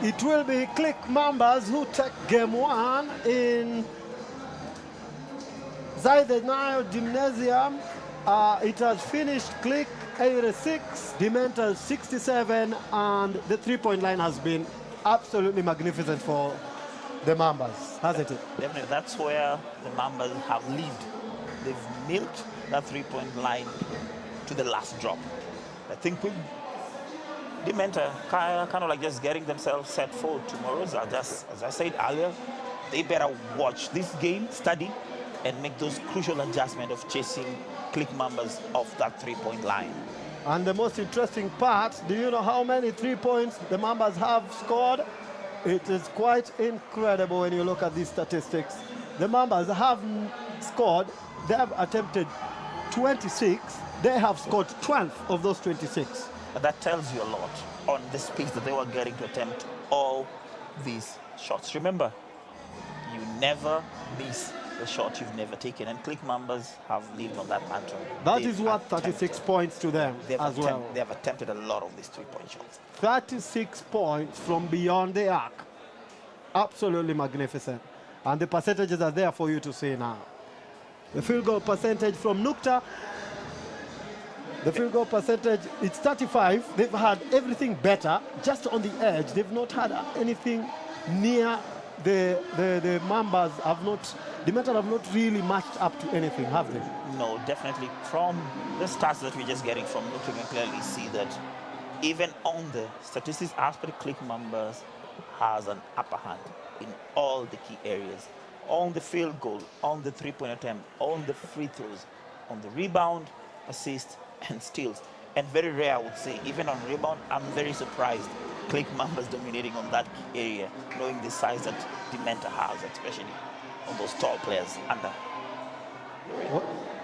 it will be Clique Mambas who take game one in Zaydenayo Gymnasium. It has finished Clique 86, Dementors 67, and the three-point line has been absolutely magnificent for the Mambas, hasn't it? Definitely, that's where the Mambas have lived. They've milked that three-point line to the last drop. I think with Dementa kind of like just getting themselves set for tomorrow's, as I said earlier, they better watch this game, study, and make those crucial adjustments of chasing Clique Mambas off that three-point line. And the most interesting part, do you know how many 3 points the Mambas have scored? It is quite incredible when you look at these statistics. The Mambas have scored, they have attempted 26, they have scored 12 of those 26. And that tells you a lot on the speed that they were getting to attempt all these shots. Remember, you never miss the shot you've never taken, and Clique Mambas have lived on that mantra. That is worth 36 points to them as well. They have attempted a lot of these three-point shots. 36 points from beyond the arc. Absolutely magnificent. And the percentages are there for you to see now. The field goal percentage from Nukta, the field goal percentage, it's 35. They've had everything better, just on the edge. They've not had anything near the Mambas have not, the Metal have not really matched up to anything, have they? No, definitely. From the stats that we're just getting from Luke, you can clearly see that even on the statistics aspect, Clique Mambas has an upper hand in all the key areas. On the field goal, on the three-point attempt, on the free throws, on the rebound, assist, and steals. And very rare, I would say, even on rebound, I'm very surprised Clique Mambas dominating on that area, knowing the size that Dementa has, especially on those tall players under.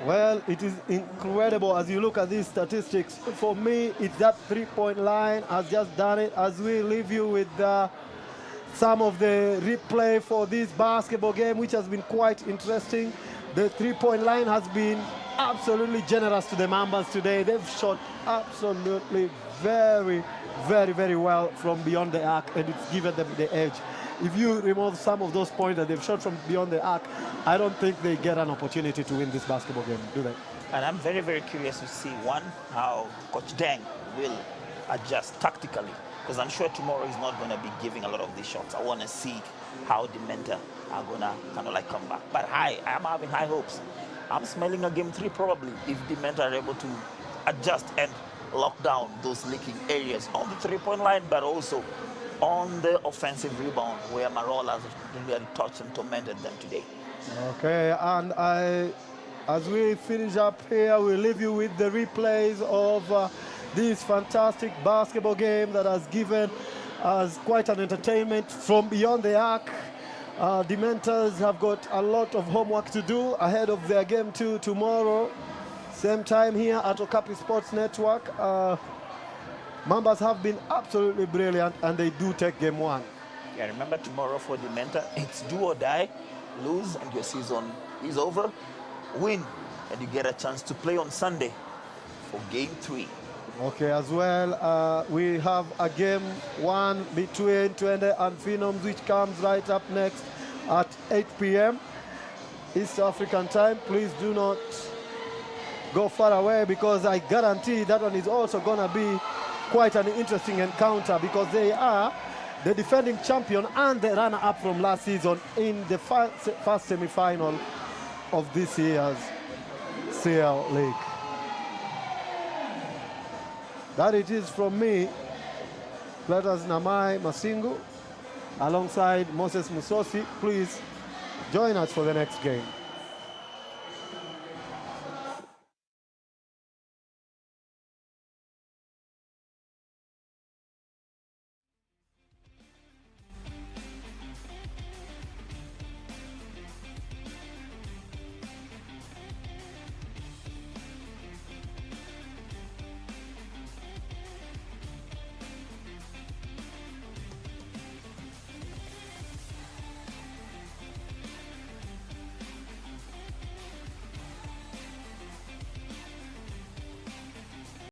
Well, it is incredible as you look at these statistics. For me, it's that three-point line has just done it. As we leave you with some of the replay for this basketball game, which has been quite interesting. The three-point line has been absolutely generous to the Mambas today. They've shot absolutely very, very, very well from beyond the arc, and it's given them the edge. If you remove some of those points that they've shot from beyond the arc, I don't think they get an opportunity to win this basketball game, do they? And I'm very, very curious to see, one, how Coach Deng will adjust tactically, because I'm sure tomorrow he's not going to be giving a lot of these shots. I want to see how the Menta are going to kind of like come back. But I'm having high hopes. I'm smelling a game 3 probably if the Menta are able to adjust and lock down those leaking areas on the 3-point line, but also on the offensive rebound where Marola has really touched and tormented them today. Okay, and as we finish up here, we'll leave you with the replays of this fantastic basketball game that has given us quite an entertainment from beyond the arc. The Mentas have got a lot of homework to do ahead of their game 2 tomorrow. Same time here at Okapi Sports Network. Mambas have been absolutely brilliant, and they do take game 1. Yeah, remember tomorrow for the Menta, it's do or die. Lose and your season is over. Win and you get a chance to play on Sunday for game 3. Okay, as well, we have a game 1 between Twende and Phenoms, which comes right up next at 8 p.m. East African time. Please do not go far away, because I guarantee that one is also going to be quite an interesting encounter, because they are the defending champion and the runner-up from last season in the first semi-final of this year's SIEL League. That it is from me, Cletus Namai Masingu, alongside Moses Musosi. Please join us for the next game.